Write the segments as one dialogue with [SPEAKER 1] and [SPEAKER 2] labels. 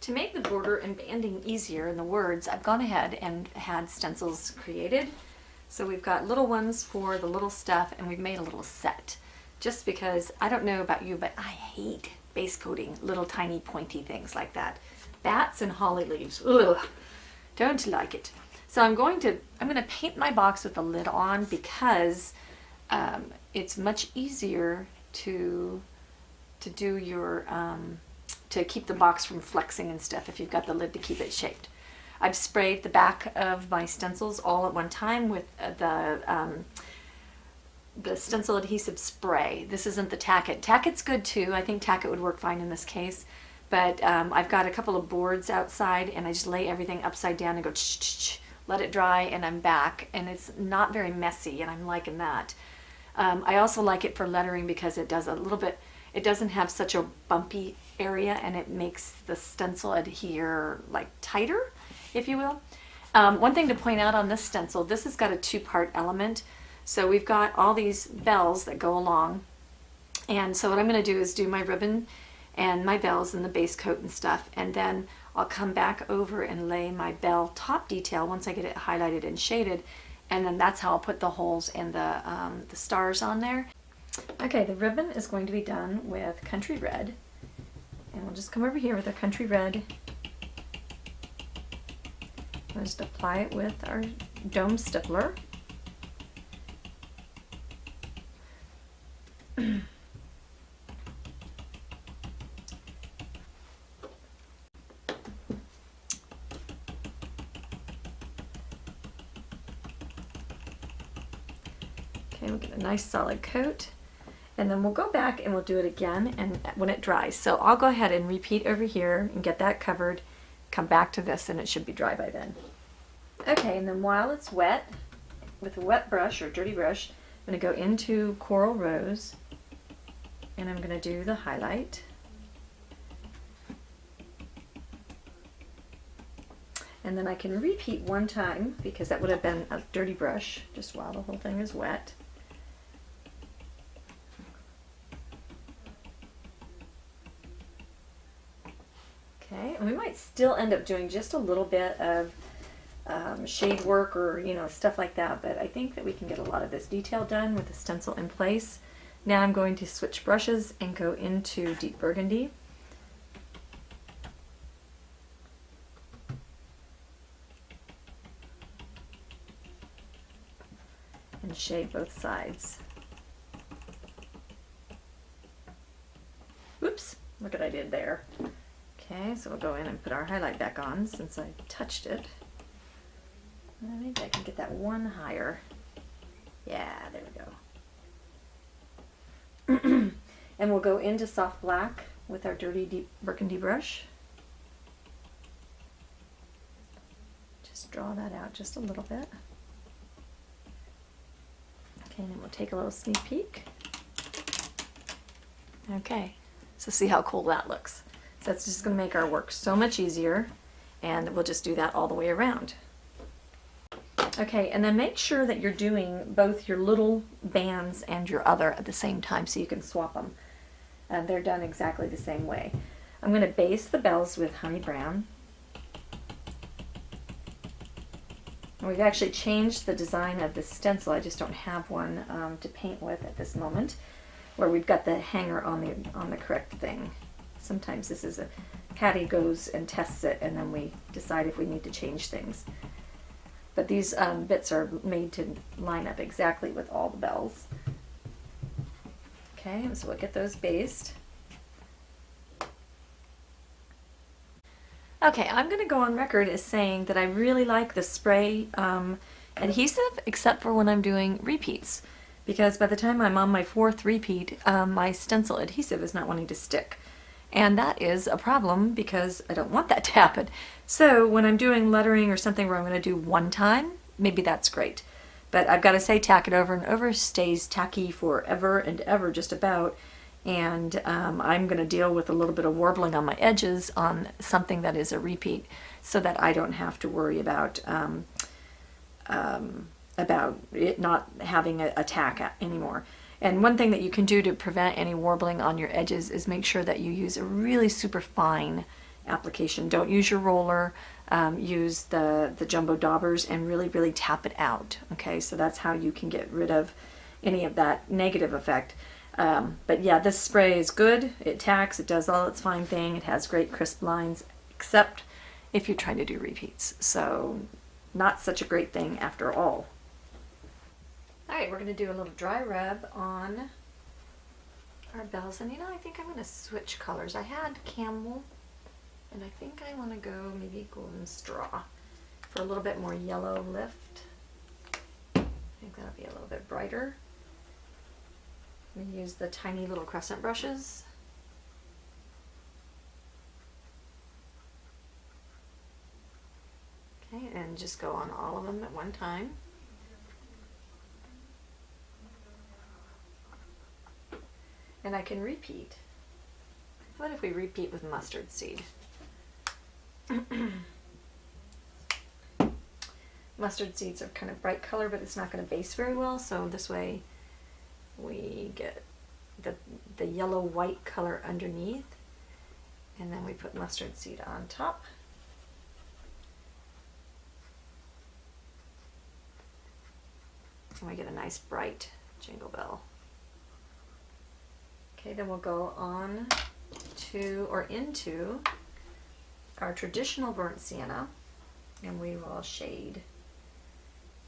[SPEAKER 1] To make the border and banding easier in the words, I've gone ahead and had stencils created. So we've got little ones for the little stuff, and we've made a little set. Just because, I don't know about you, but I hate base coating little tiny pointy things like that. Bats and holly leaves, ugh, don't like it. So I'm going to paint my box with the lid on because it's much easier to do your, to keep the box from flexing and stuff if you've got the lid to keep it shaped. I've sprayed the back of my stencils all at one time with the stencil adhesive spray. This isn't the Tack-It. Tack-It's good too. I think Tack-It would work fine in this case. But I've got a couple of boards outside, and I just lay everything upside down and go let it dry, and I'm back. And it's not very messy, and I'm liking that. I also like it for lettering because it does a little bit, it doesn't have such a bumpy area, and it makes the stencil adhere like tighter, if you will. One thing to point out on this stencil, this has got a two-part element. So we've got all these bells that go along, and so what I'm going to do is do my ribbon and my bells and the base coat and stuff, and then I'll come back over and lay my bell top detail once I get it highlighted and shaded, and then that's how I'll put the holes and the stars on there. Okay, the ribbon is going to be done with Country Red, and we'll just come over here with our Country Red. We'll just apply it with our dome stippler. Okay, we'll get a nice solid coat, and then we'll go back and we'll do it again and when it dries. So I'll go ahead and repeat over here and get that covered, come back to this, and it should be dry by then. Okay, and then while it's wet, with a wet brush or dirty brush, I'm going to go into Coral Rose, and I'm going to do the highlight. And then I can repeat one time because that would have been a dirty brush just while the whole thing is wet. Okay, and we might still end up doing just a little bit of shade work or, you know, stuff like that, but I think that we can get a lot of this detail done with the stencil in place. Now I'm going to switch brushes and go into Deep Burgundy. And shade both sides. Oops, look what I did there. Okay, so we'll go in and put our highlight back on since I touched it. Maybe I can get that one higher. Yeah, there we go. And we'll go into soft black with our dirty Deep Burgundy brush. Just draw that out just a little bit. Okay, and then we'll take a little sneak peek. Okay, so see how cool that looks. So that's just going to make our work so much easier, and we'll just do that all the way around. Okay, and then make sure that you're doing both your little bands and your other at the same time so you can swap them. They're done exactly the same way. I'm going to base the bells with honey brown. And we've actually changed the design of the stencil. I just don't have one to paint with at this moment, where we've got the hanger on the correct thing. Sometimes this is Patty goes and tests it, and then we decide if we need to change things. But these bits are made to line up exactly with all the bells. Okay, so we'll get those based. Okay, I'm going to go on record as saying that I really like the spray adhesive, except for when I'm doing repeats. Because by the time I'm on my 4th repeat, my stencil adhesive is not wanting to stick. And that is a problem because I don't want that to happen. So when I'm doing lettering or something where I'm going to do one time, maybe that's great. But I've got to say tack it over and over stays tacky forever and ever just about. And I'm going to deal with a little bit of warbling on my edges on something that is a repeat so that I don't have to worry about it not having a tack anymore. And one thing that you can do to prevent any warbling on your edges is make sure that you use a really super fine application. Don't use your roller. Use the jumbo daubers and really tap it out. Okay, so that's how you can get rid of any of that negative effect. But yeah, this spray is good. It tacks, it does all its fine thing. It has great crisp lines, except if you're trying to do repeats. So not such a great thing after all. All right, we're going to do a little dry rub on our bells. And you know, I think I'm going to switch colors. I had Camel, and I think I want to go maybe Golden Straw for a little bit more yellow lift. I think that'll be a little bit brighter. I'm going to use the tiny little crescent brushes. Okay, and just go on all of them at one time. And I can repeat. What if we repeat with mustard seed? Mustard seeds are kind of bright color, but it's not going to base very well, so this way we get the yellow-white color underneath, and then we put mustard seed on top. And we get a nice bright jingle bell. Okay, then we'll go on to, or into, our traditional burnt sienna, and we will shade.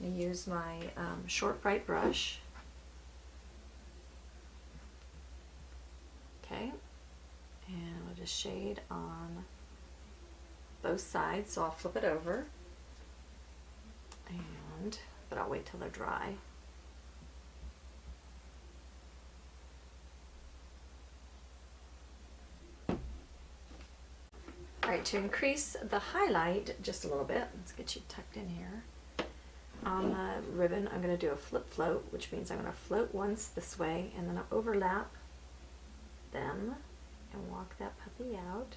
[SPEAKER 1] I use my short bright brush. Okay, and we'll just shade on both sides, so I'll flip it over, but I'll wait till they're dry. Alright, to increase the highlight just a little bit, let's get you tucked in here. On the ribbon, I'm going to do a flip float, which means I'm going to float once this way, and then I'll overlap them and walk that puppy out.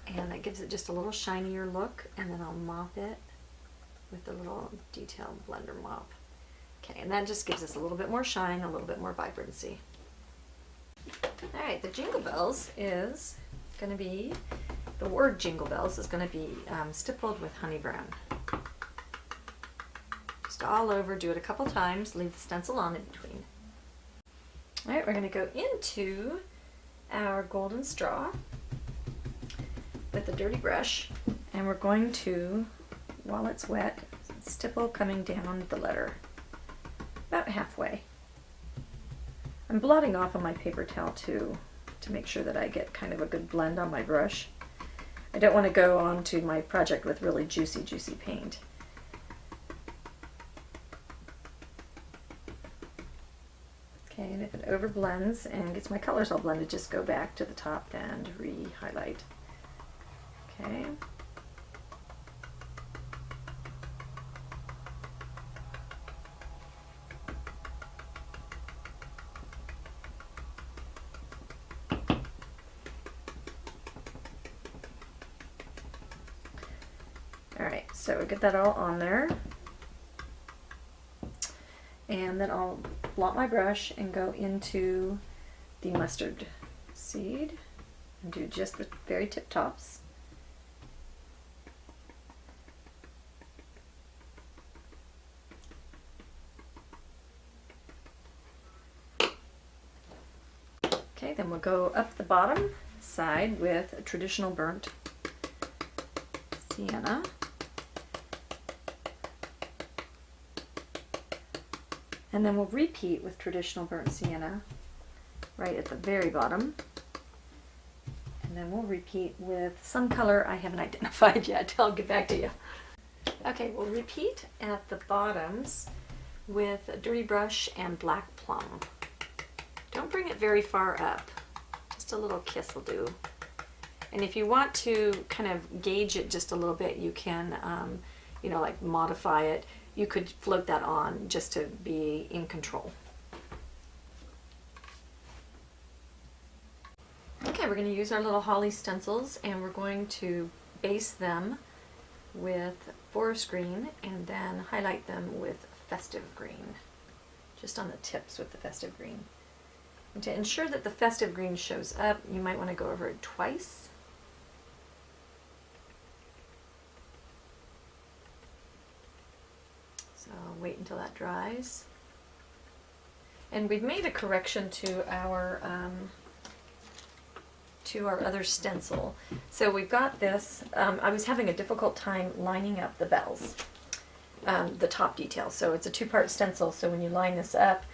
[SPEAKER 1] And that gives it just a little shinier look, and then I'll mop it with the little detailed blender mop. Okay, and that just gives us a little bit more shine, a little bit more vibrancy. Alright, the jingle bells is going to be, the word jingle bells is going to be stippled with honey brown. Just all over, do it a couple times, leave the stencil on in between. Alright, we're going to go into our golden straw with the dirty brush, and we're going to, while it's wet, stipple coming down the letter about halfway. I'm blotting off on my paper towel too to make sure that I get kind of a good blend on my brush. I don't want to go on to my project with really juicy paint. Okay, and if it overblends and gets my colors all blended, just go back to the top and re-highlight. Okay. Alright, so we get that all on there. And then I'll blot my brush and go into the mustard seed and do just the very tip tops. Okay, then we'll go up the bottom side with a traditional burnt sienna. And then we'll repeat with traditional burnt sienna right at the very bottom. And then we'll repeat with some color I haven't identified yet. I'll get back to you. Okay, we'll repeat at the bottoms with a dirty brush and black plum. Don't bring it very far up. Just a little kiss will do. And if you want to kind of gauge it just a little bit, you can, you know, like modify it. You could float that on just to be in control. Okay, we're going to use our little holly stencils, and we're going to base them with forest green and then highlight them with festive green, just on the tips with the festive green. And to ensure that the festive green shows up, you might want to go over it twice. wait until that dries. And we've made a correction to our other stencil. So we've got this. I was having a difficult time lining up the bells, the top detail. So it's a two-part stencil. So when you line this up,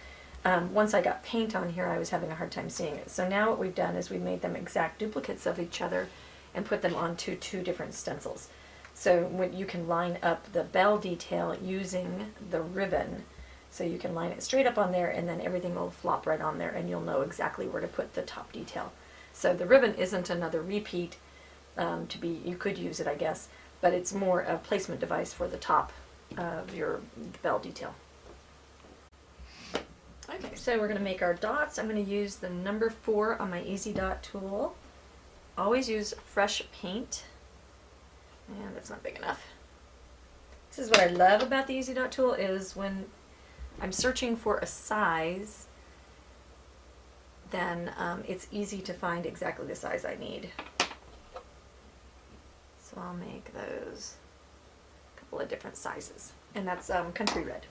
[SPEAKER 1] once I got paint on here, I was having a hard time seeing it. So now what we've done is we've made them exact duplicates of each other and put them onto two different stencils. So when you can line up the bell detail using the ribbon. So you can line it straight up on there, and then everything will flop right on there, and you'll know exactly where to put the top detail. So the ribbon isn't another repeat you could use it, I guess, but it's more a placement device for the top of your bell detail. Okay, so we're going to make our dots. I'm going to use the number 4 on my Easy Dot tool. Always use fresh paint. And that's not big enough. This is what I love about the Easy Dot tool is when I'm searching for a size, then it's easy to find exactly the size I need. So I'll make those a couple of different sizes. And that's Country Red.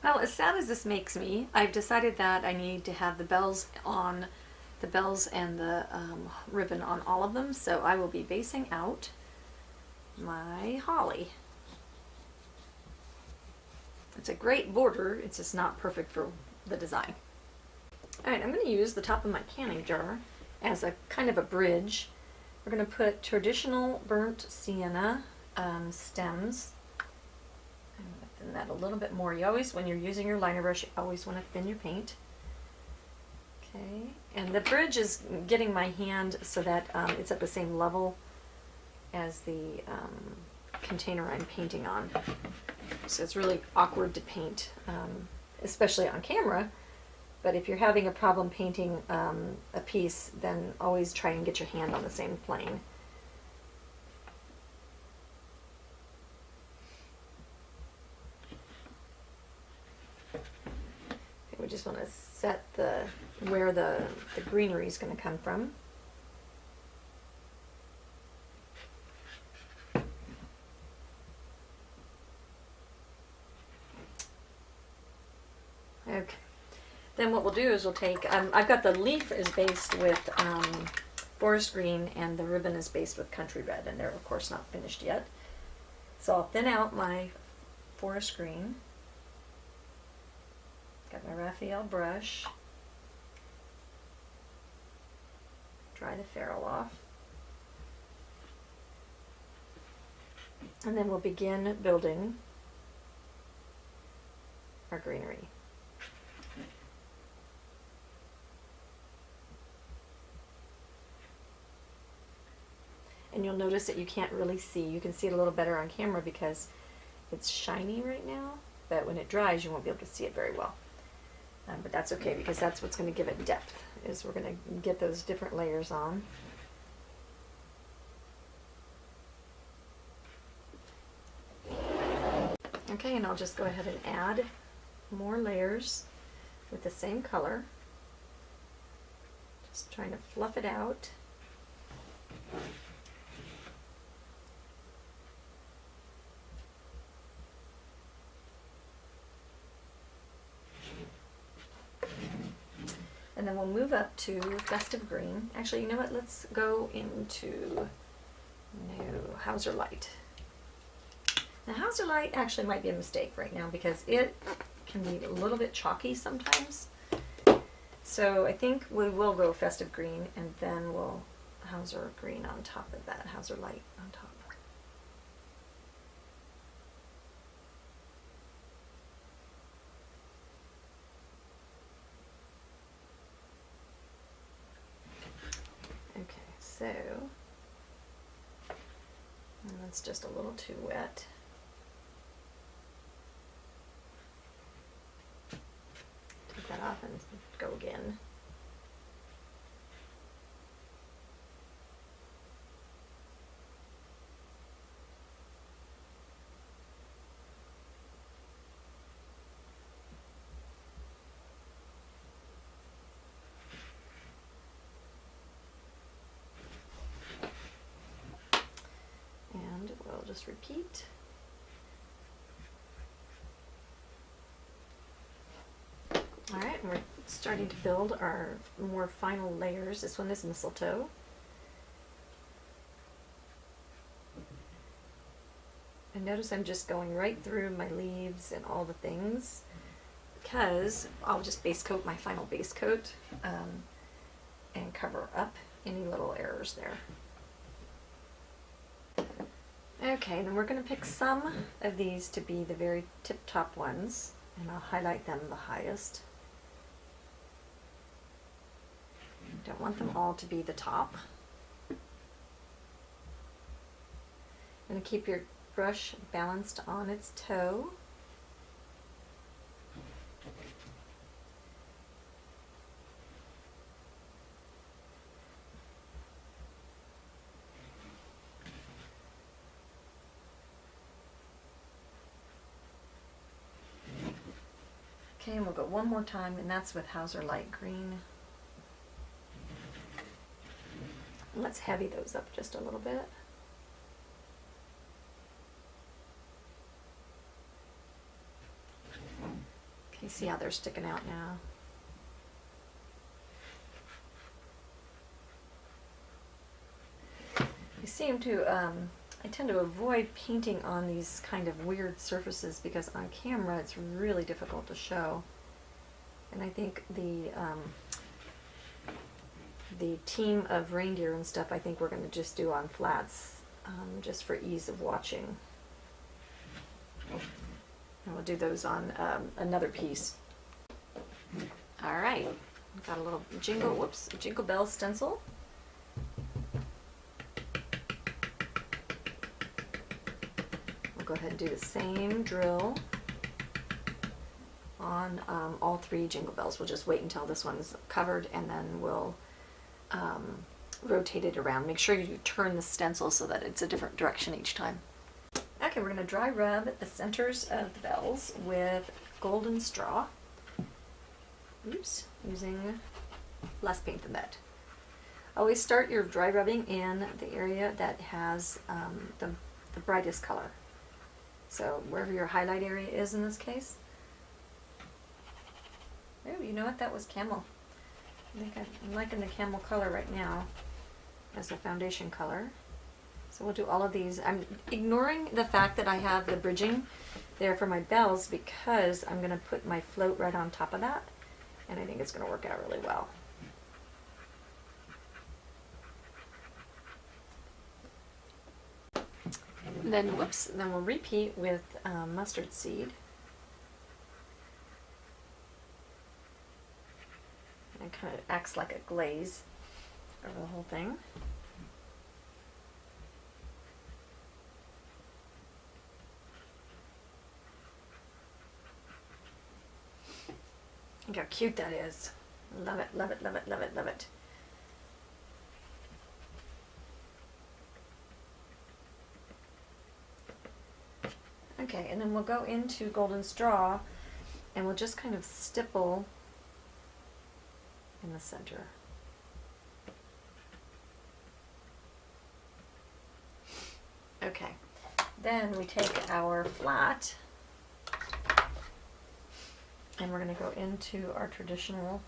[SPEAKER 1] Well, as sad as this makes me, I've decided that I need to have the bells and the ribbon on all of them, so I will be basing out my holly. It's a great border, it's just not perfect for the design. Alright, I'm going to use the top of my canning jar as a kind of a bridge. We're going to put traditional burnt sienna stems. I'm going to thin that a little bit more. You always, when you're using your liner brush, you always want to thin your paint. Okay, and the bridge is getting my hand so that it's at the same level as the container I'm painting on. So it's really awkward to paint, especially on camera. But if you're having a problem painting a piece, then always try and get your hand on the same plane. Okay, we just want to set where the greenery is going to come from. Okay. Then what we'll do is we'll take, I've got the leaf is based with forest green and the ribbon is based with country red, and they're of course not finished yet. So I'll thin out my forest green. Got my Raphael brush. Dry the ferrule off. And then we'll begin building our greenery. And you'll notice that you can't really see. You can see it a little better on camera because it's shiny right now, but when it dries you won't be able to see it very well. But that's okay because that's what's going to give it depth, is we're going to get those different layers on. Okay, and I'll just go ahead and add more layers with the same color. Just trying to fluff it out. And then we'll move up to Festive Green. Actually, you know what? Let's go into Hauser Light. Now, Hauser Light actually might be a mistake right now because it can be a little bit chalky sometimes. So I think we will go Festive Green, and then we'll Hauser Green on top of that, Hauser Light on top. Okay, so that's just a little too wet. Take that off and go again. And we'll just repeat. All right, we're starting to build our more final layers. This one is mistletoe. And notice I'm just going right through my leaves and all the things because I'll just base coat my final base coat and cover up any little errors there. Okay, then we're going to pick some of these to be the very tip-top ones, and I'll highlight them the highest. Don't want them all to be the top. I'm going to keep your brush balanced on its toe. Okay, and we'll go one more time, and that's with Hauser Light Green. Let's heavy those up just a little bit. Okay, see how they're sticking out now? You seem to, I tend to avoid painting on these kind of weird surfaces because on camera it's really difficult to show. And I think the team of reindeer and stuff, I think we're going to just do on flats, just for ease of watching. And we'll do those on another piece. All right, I've got a little jingle bell stencil. We'll go ahead and do the same drill on all three jingle bells. We'll just wait until this one's covered and then we'll rotate it around. Make sure you turn the stencil so that it's a different direction each time. Okay, we're going to dry rub the centers of the bells with golden straw. Oops, using less paint than that. Always start your dry rubbing in the area that has the brightest color. So wherever your highlight area is in this case. Oh, you know what? That was camel. I think I'm liking the camel color right now as the foundation color. So we'll do all of these. I'm ignoring the fact that I have the bridging there for my bells because I'm going to put my float right on top of that, and I think it's going to work out really well. Then we'll repeat with mustard seed. It kind of acts like a glaze over the whole thing. Look how cute that is. Love it, love it, love it, love it, love it. Okay, and then we'll go into golden straw and we'll just kind of stipple in the center. Okay, then we take our flat and we're going to go into our traditional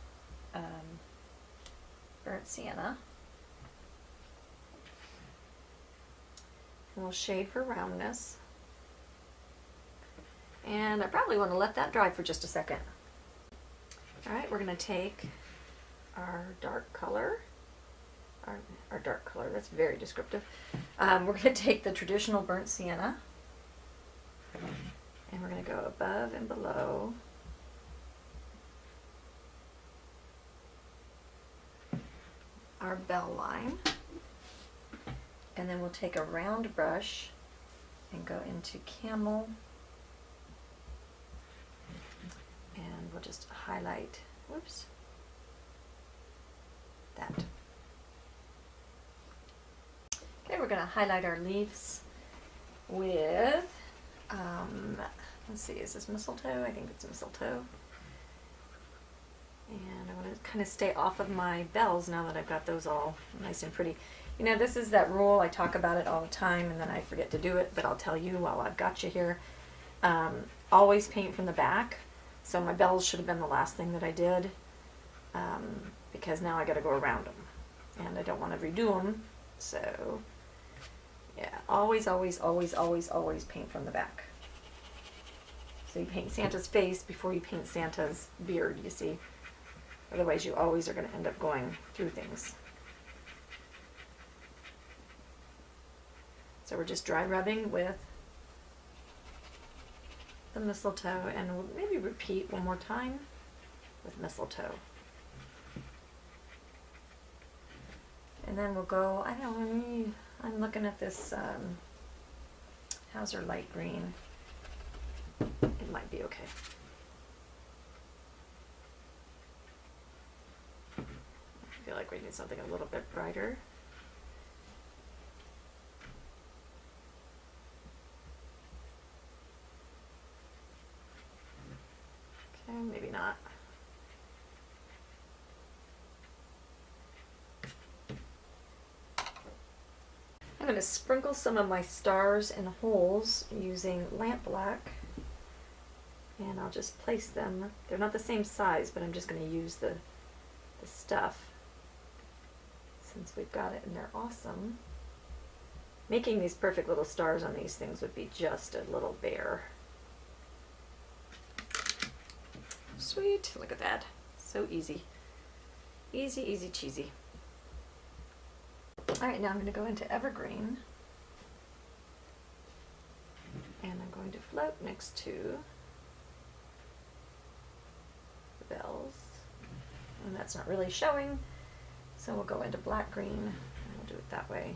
[SPEAKER 1] burnt sienna. And we'll shade for roundness. And I probably want to let that dry for just a second. All right, we're going to take our dark color, our dark color, that's very descriptive. We're going to take the traditional burnt sienna and we're going to go above and below our bell line, and then we'll take a round brush and go into camel, and we'll just highlight, whoops, that. Okay, we're going to highlight our leaves with, let's see, is this mistletoe? I think it's mistletoe. And I want to kind of stay off of my bells now that I've got those all nice and pretty. You know, this is that rule, I talk about it all the time and then I forget to do it, but I'll tell you while I've got you here. Always paint from the back So my bells should have been the last thing that I did, because now I got to go around them, and I don't want to redo them. So yeah, always, always, always, always, always paint from the back. So you paint Santa's face before you paint Santa's beard, you see. Otherwise you always are going to end up going through things. So we're just dry rubbing with the mistletoe, and we'll maybe repeat one more time with mistletoe. And then we'll go, I don't know, I'm looking at this Hauser light green. It might be okay. I feel like we need something a little bit brighter. Okay, maybe not. I'm going to sprinkle some of my stars and holes using lamp black, and I'll just place them. They're not the same size, but I'm just going to use the stuff since we've got it, and they're awesome. Making these perfect little stars on these things would be just a little bear. Sweet, look at that. So easy. Easy, easy, cheesy. Alright, now I'm going to go into evergreen, and I'm going to float next to the bells, and that's not really showing, so we'll go into black green, and we'll do it that way.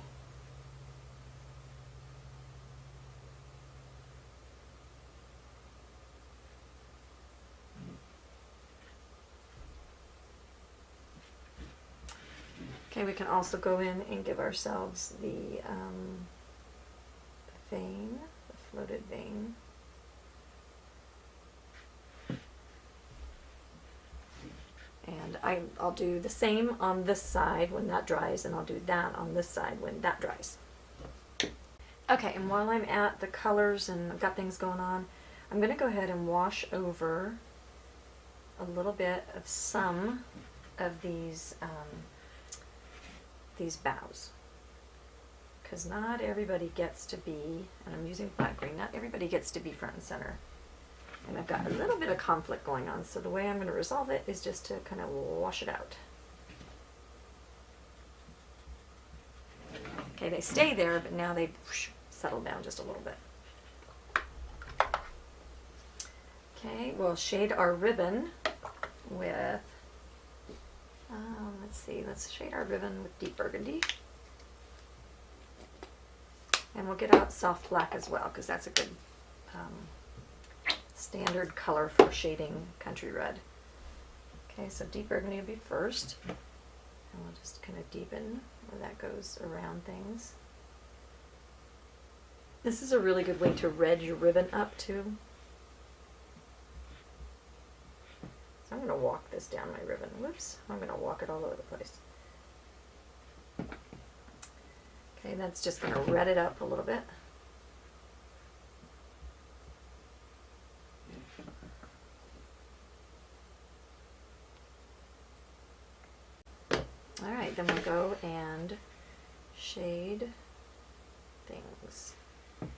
[SPEAKER 1] Okay, we can also go in and give ourselves the vein, the floated vein. And I'll do the same on this side when that dries, and I'll do that on this side when that dries. Okay, and while I'm at the colors and I've got things going on, I'm going to go ahead and wash over a little bit of some of these boughs, because not everybody gets to be, and I'm using black green, not everybody gets to be front and center, and I've got a little bit of conflict going on, so the way I'm going to resolve it is just to kind of wash it out. Okay, they stay there, but now they settle down just a little bit. Okay, we'll shade our ribbon with let's shade our ribbon with deep burgundy. And we'll get out soft black as well, because that's a good standard color for shading country red. Okay, so deep burgundy will be first. And we'll just kind of deepen where that goes around things. This is a really good way to red your ribbon up too. So I'm going to walk this down my ribbon. Whoops, I'm going to walk it all over the place. Okay, that's just going to red it up a little bit. Alright, then we'll go and shade things. Okay,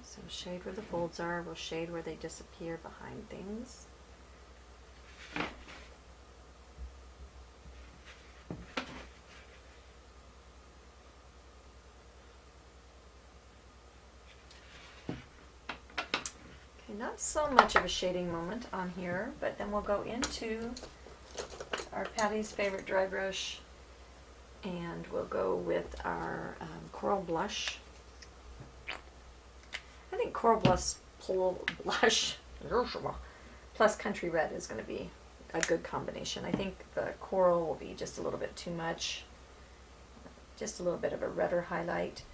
[SPEAKER 1] so shade where the folds are, we'll shade where they disappear behind things. Not so much of a shading moment on here, but then we'll go into our Patty's favorite dry brush, and we'll go with our coral blush. I think coral blush plus country red is going to be a good combination. I think the coral will be just a little bit too much, just a little bit of a redder highlight.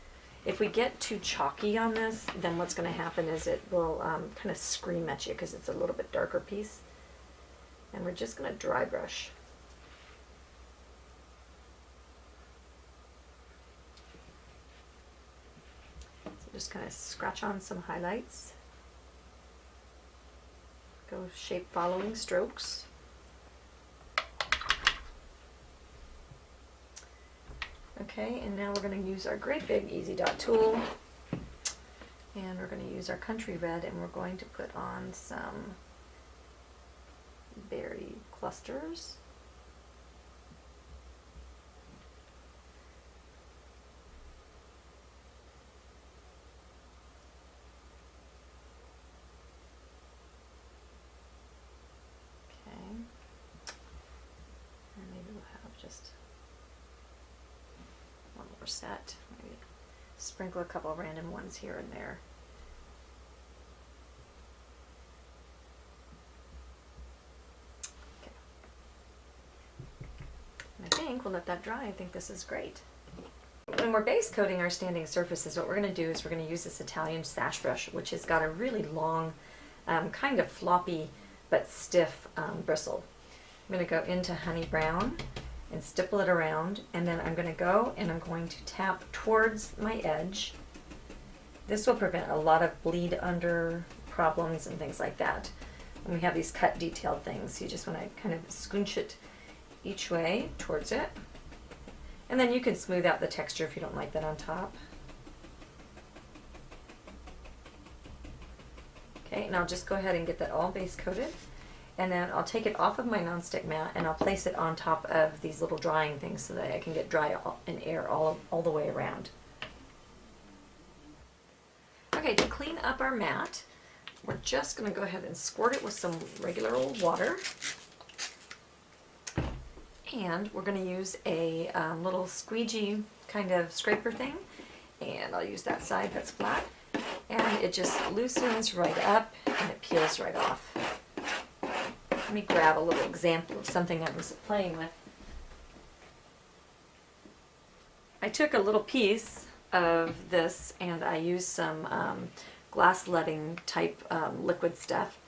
[SPEAKER 1] If we get too chalky on this, then what's going to happen is it will kind of scream at you because it's a little bit darker piece. And we're just going to dry brush. So just kind of scratch on some highlights. Go shape following strokes. Okay, and now we're going to use our great big Easy Dot tool, and we're going to use our country red, and we're going to put on some berry clusters. Okay, and maybe we'll have just one more set. Maybe sprinkle a couple of random ones here and there. Okay. And I think we'll let that dry. I think this is great. When we're base coating our standing surfaces, what we're going to do is we're going to use this Italian sash brush, which has got a really long, kind of floppy but stiff bristle. I'm going to go into honey brown and stipple it around, and then I'm going to go and I'm going to tap towards my edge. This will prevent a lot of bleed under problems and things like that. When we have these cut detailed things, you just want to kind of scooch it each way towards it. And then you can smooth out the texture if you don't like that on top. Okay, and I'll just go ahead and get that all base coated. And then I'll take it off of my nonstick mat and I'll place it on top of these little drying things so that I can get dry and air all the way around. Okay, to clean up our mat, we're just going to go ahead and squirt it with some regular old water. And we're going to use a little squeegee kind of scraper thing. And I'll use that side that's flat. And it just loosens right up and it peels right off. Let me grab a little example of something I was playing with. I took a little piece of this and I used some glass letting type liquid stuff,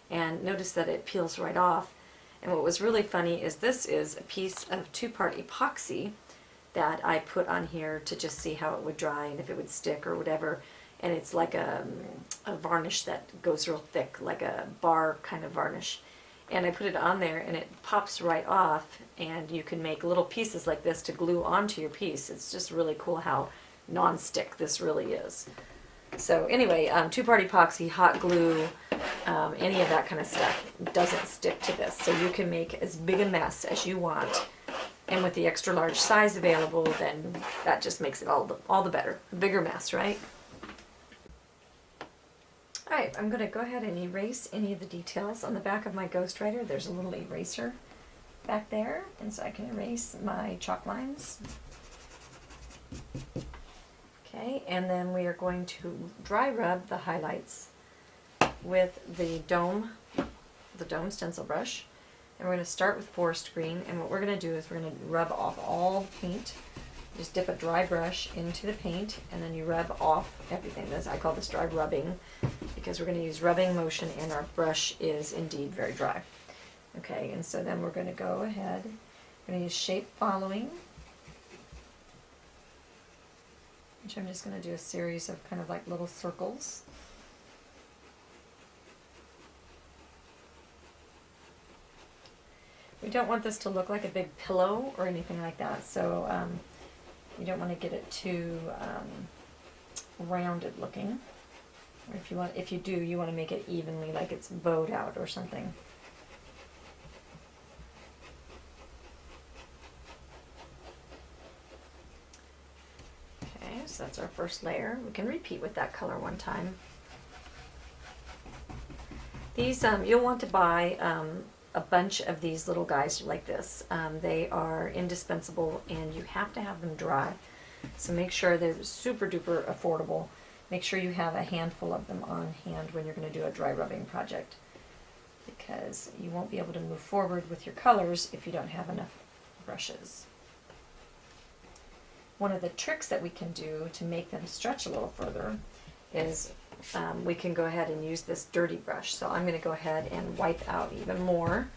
[SPEAKER 1] and notice that it peels right off. And what was really funny is this is a piece of 2-part epoxy that I put on here to just see how it would dry and if it would stick or whatever. And it's like a varnish that goes real thick, like a bar kind of varnish. And I put it on there and it pops right off, and you can make little pieces like this to glue onto your piece. It's just really cool how non-stick this really is. So anyway, 2-part epoxy, hot glue, any of that kind of stuff doesn't stick to this. So you can make as big a mess as you want. And with the extra large size available, then that just makes it all the better. A bigger mess, right? Alright, I'm going to go ahead and erase any of the details. On the back of my Ghostwriter, there's a little eraser back there, and so I can erase my chalk lines. Okay, and then we are going to dry rub the highlights with the dome stencil brush. And we're going to start with forest green, and what we're going to do is we're going to rub off all the paint. Just dip a dry brush into the paint, and then you rub off everything. I call this dry rubbing, because we're going to use rubbing motion, and our brush is indeed very dry. Okay, and so then we're going to go ahead, we're going to use shape following, which I'm just going to do a series of kind of like little circles. We don't want this to look like a big pillow or anything like that, so you don't want to get it too rounded looking. Or if you do, you want to make it evenly, like it's bowed out or something. Okay, so that's our first layer. We can repeat with that color one time. These you'll want to buy a bunch of these little guys like this. They are indispensable, and you have to have them dry. So make sure they're super duper affordable. Make sure you have a handful of them on hand when you're going to do a dry rubbing project, because you won't be able to move forward with your colors if you don't have enough brushes. One of the tricks that we can do to make them stretch a little further is we can go ahead and use this dirty brush. So I'm going to go ahead and wipe out even more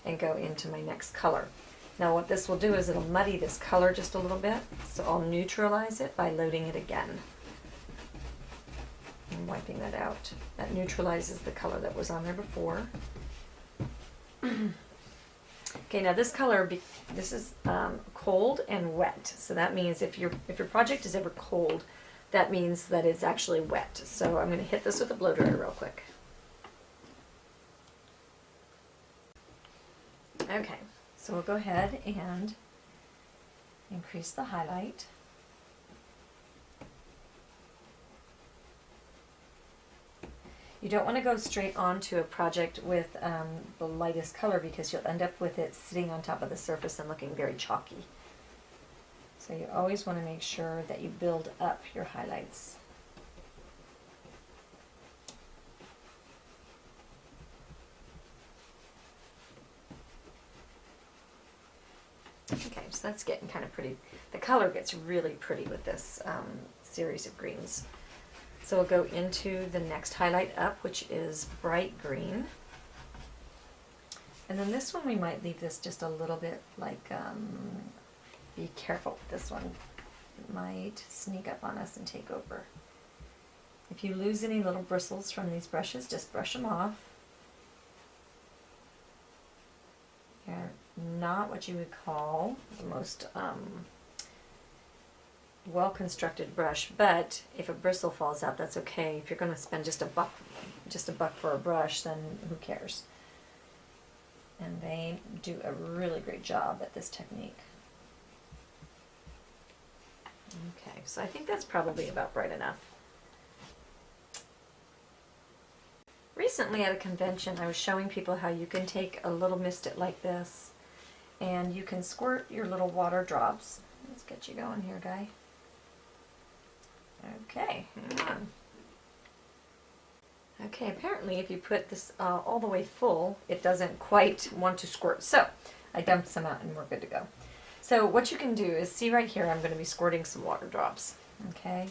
[SPEAKER 1] and go into my next color. Now what this will do is it'll muddy this color just a little bit, so I'll neutralize it by loading it again. I'm wiping that out. That neutralizes the color that was on there before. Okay, now this color, this is cold and wet. So that means if your project is ever cold, that means that it's actually wet. So I'm going to hit this with a blow dryer real quick. Okay, so we'll go ahead and increase the highlight. You don't want to go straight onto a project with the lightest color because you'll end up with it sitting on top of the surface and looking very chalky. So you always want to make sure that you build up your highlights. Okay, so that's getting kind of pretty. The color gets really pretty with this series of greens. So we'll go into the next highlight up, which is bright green. And then this one we might leave this just a little bit like, be careful with this one. It might sneak up on us and take over. If you lose any little bristles from these brushes, just brush them off. They're not what you would call the most well-constructed brush, but if a bristle falls out, that's okay. If you're going to spend just a buck for a brush, then who cares? And they do a really great job at this technique. Okay, so I think that's probably about bright enough. Recently at a convention, I was showing people how you can take a little mistet like this and you can squirt your little water drops. Let's get you going here, guy. Okay, hang on. Okay, apparently if you put this all the way full, it doesn't quite want to squirt. So I dumped some out and we're good to go. So what you can do is, see right here, I'm going to be squirting some water drops. Okay,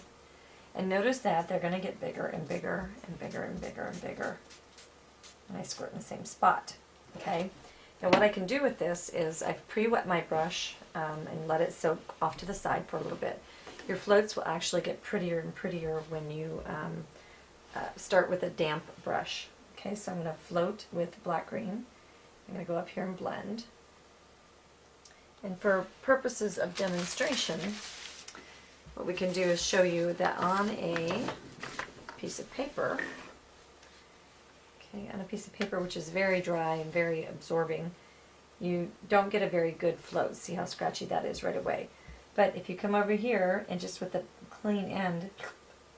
[SPEAKER 1] and notice that they're going to get bigger and bigger and bigger and bigger and bigger. And I squirt in the same spot. Okay, now what I can do with this is I've pre-wet my brush and let it soak off to the side for a little bit. Your floats will actually get prettier and prettier when you start with a damp brush. Okay, so I'm going to float with black green. I'm going to go up here and blend. And for purposes of demonstration, what we can do is show you that on a piece of paper, okay, on a piece of paper which is very dry and very absorbing, you don't get a very good float. See how scratchy that is right away. But if you come over here and just with the clean end,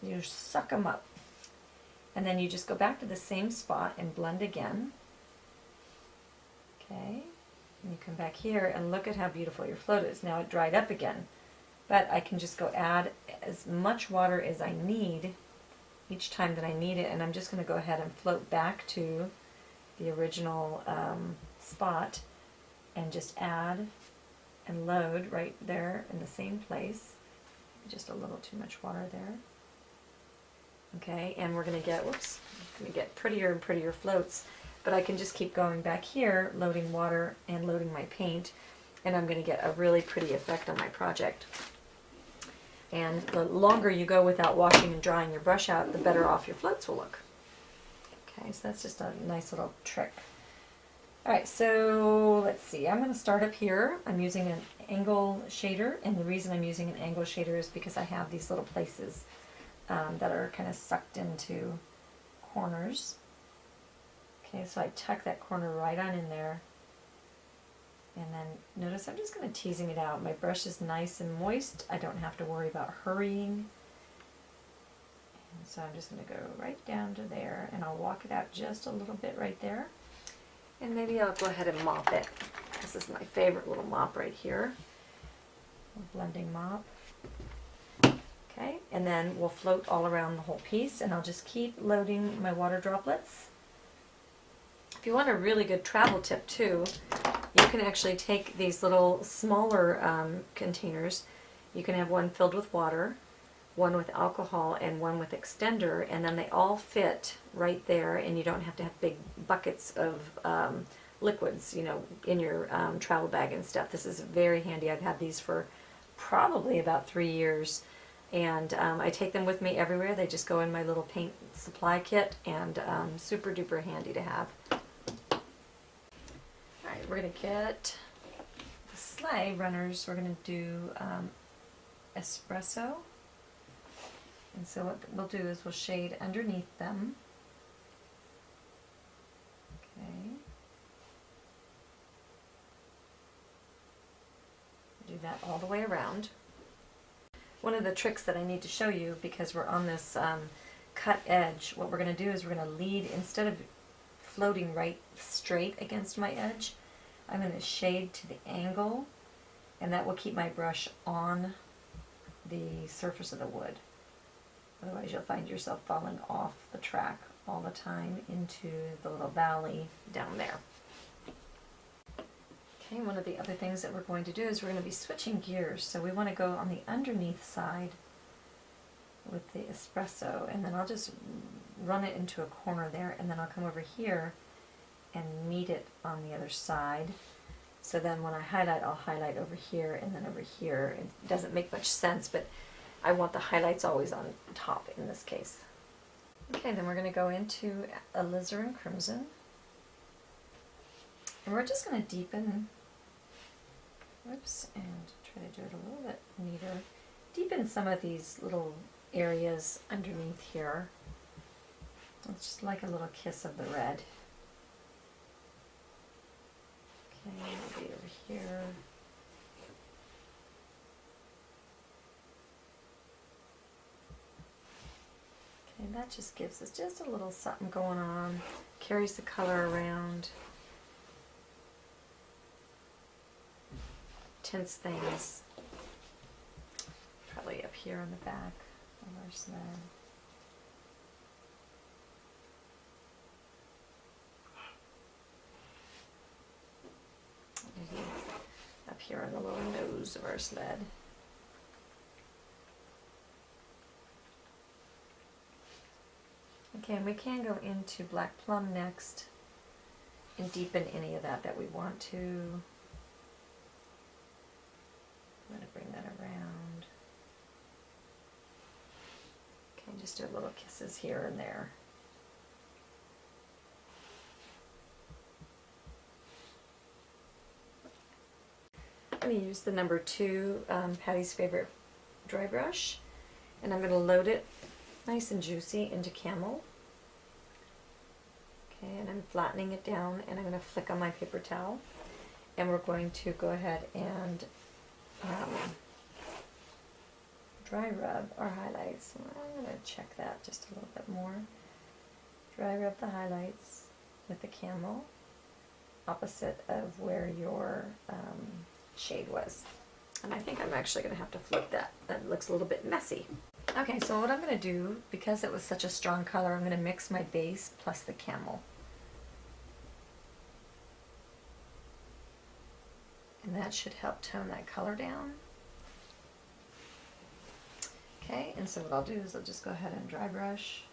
[SPEAKER 1] you suck them up. And then you just go back to the same spot and blend again. Okay, and you come back here and look at how beautiful your float is. Now it dried up again. But I can just go add as much water as I need each time that I need it. And I'm just going to go ahead and float back to the original spot and just add and load right there in the same place. Just a little too much water there. Okay, and we're going to get, whoops, going to get prettier and prettier floats. But I can just keep going back here, loading water and loading my paint, and I'm going to get a really pretty effect on my project. And the longer you go without washing and drying your brush out, the better off your floats will look. Okay, so that's just a nice little trick. Alright, so let's see, I'm going to start up here. I'm using an angle shader, and the reason I'm using an angle shader is because I have these little places that are kind of sucked into corners. Okay, so I tuck that corner right on in there. And then notice I'm just kind of teasing it out. My brush is nice and moist. I don't have to worry about hurrying. And so I'm just going to go right down to there, and I'll walk it out just a little bit right there. And maybe I'll go ahead and mop it. This is my favorite little mop right here. A blending mop. Okay, and then we'll float all around the whole piece, and I'll just keep loading my water droplets. If you want a really good travel tip too, you can actually take these little smaller containers. You can have one filled with water, one with alcohol, and one with extender, and then they all fit right there, and you don't have to have big buckets of liquids, you know, in your travel bag and stuff. This is very handy. I've had these for probably about 3 years. And I take them with me everywhere. They just go in my little paint supply kit, and super duper handy to have. Alright, we're going to get the sleigh runners. We're going to do espresso. And so what we'll do is we'll shade underneath them. Okay. Do that all the way around. One of the tricks that I need to show you, because we're on this cut edge, what we're going to do is we're going to lead, instead of floating right straight against my edge, I'm going to shade to the angle, and that will keep my brush on the surface of the wood. Otherwise you'll find yourself falling off the track all the time into the little valley down there. Okay, one of the other things that we're going to do is we're going to be switching gears. So we want to go on the underneath side with the espresso, and then I'll just run it into a corner there, and then I'll come over here and meet it on the other side. So then when I highlight, I'll highlight over here and then over here. It doesn't make much sense, but I want the highlights always on top in this case. Okay, then we're going to go into Alizarin Crimson. And we're just going to deepen, whoops, and try to do it a little bit neater. Deepen some of these little areas underneath here. It's just like a little kiss of the red. Okay, maybe over here. Okay, that just gives us just a little something going on. Carries the color around. Tints things. Probably up here on the back of our sled. Maybe up here on the little nose of our sled. Okay, and we can go into Black Plum next and deepen any of that we want to. I'm going to bring that around. Okay, just do little kisses here and there. I'm going to use the number 2 Patty's Favorite dry brush, and I'm going to load it nice and juicy into Camel. Okay, and I'm flattening it down, and I'm going to flick on my paper towel, and we're going to go ahead and dry rub our highlights. I'm going to check that just a little bit more. Dry rub the highlights with the Camel, opposite of where your shade was. And I think I'm actually going to have to flip that. That looks a little bit messy. Okay, so what I'm going to do, because it was such a strong color, I'm going to mix my base plus the Camel. And that should help tone that color down. Okay, and so what I'll do is I'll just go ahead and dry brush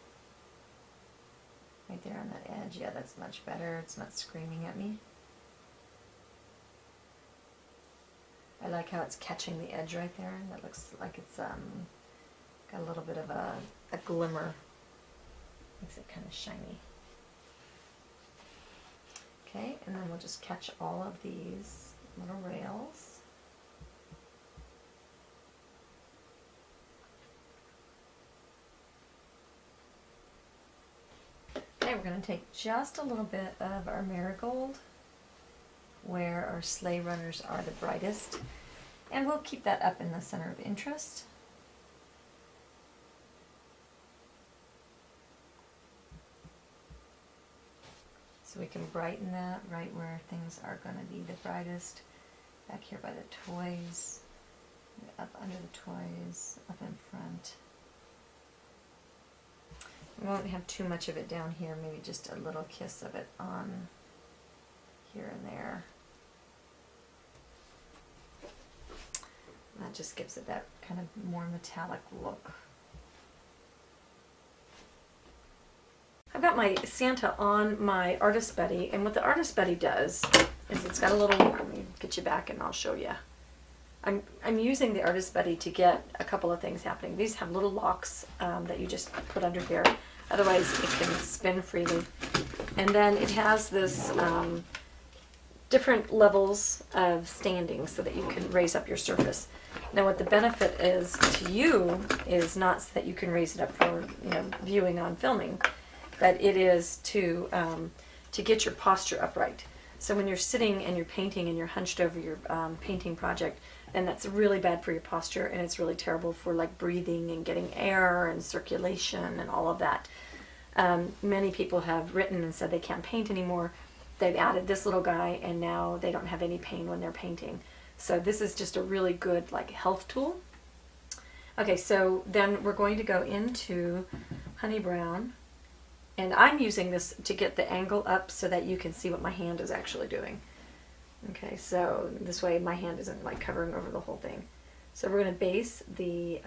[SPEAKER 1] right there on that edge. Yeah, that's much better. It's not screaming at me. I like how it's catching the edge right there. That looks like it's got a little bit of a glimmer. Makes it kind of shiny. Okay, and then we'll just catch all of these little rails. Okay, we're going to take just a little bit of our marigold where our sleigh runners are the brightest, and we'll keep that up in the center of interest. So we can brighten that right where things are going to be the brightest. Back here by the toys, up under the toys, up in front. We won't have too much of it down here, maybe just a little kiss of it on here and there. That just gives it that kind of more metallic look. I've got my Santa on my Artist Buddy, and what the Artist Buddy does is it's got a little, let me get you back and I'll show you. I'm using the Artist Buddy to get a couple of things happening. These have little locks that you just put under here. Otherwise, it can spin freely. And then it has this different levels of standing so that you can raise up your surface. Now, what the benefit is to you is not so that you can raise it up for viewing on filming, but it is to get your posture upright. So when you're sitting and you're painting and you're hunched over your painting project, then that's really bad for your posture, and it's really terrible for like breathing and getting air and circulation and all of that. Many people have written and said they can't paint anymore. They've added this little guy, and now they don't have any pain when they're painting. So this is just a really good like health tool. Okay, so then we're going to go into Honey Brown, and I'm using this to get the angle up so that you can see what my hand is actually doing. Okay, so this way my hand isn't like covering over the whole thing. So we're going to base the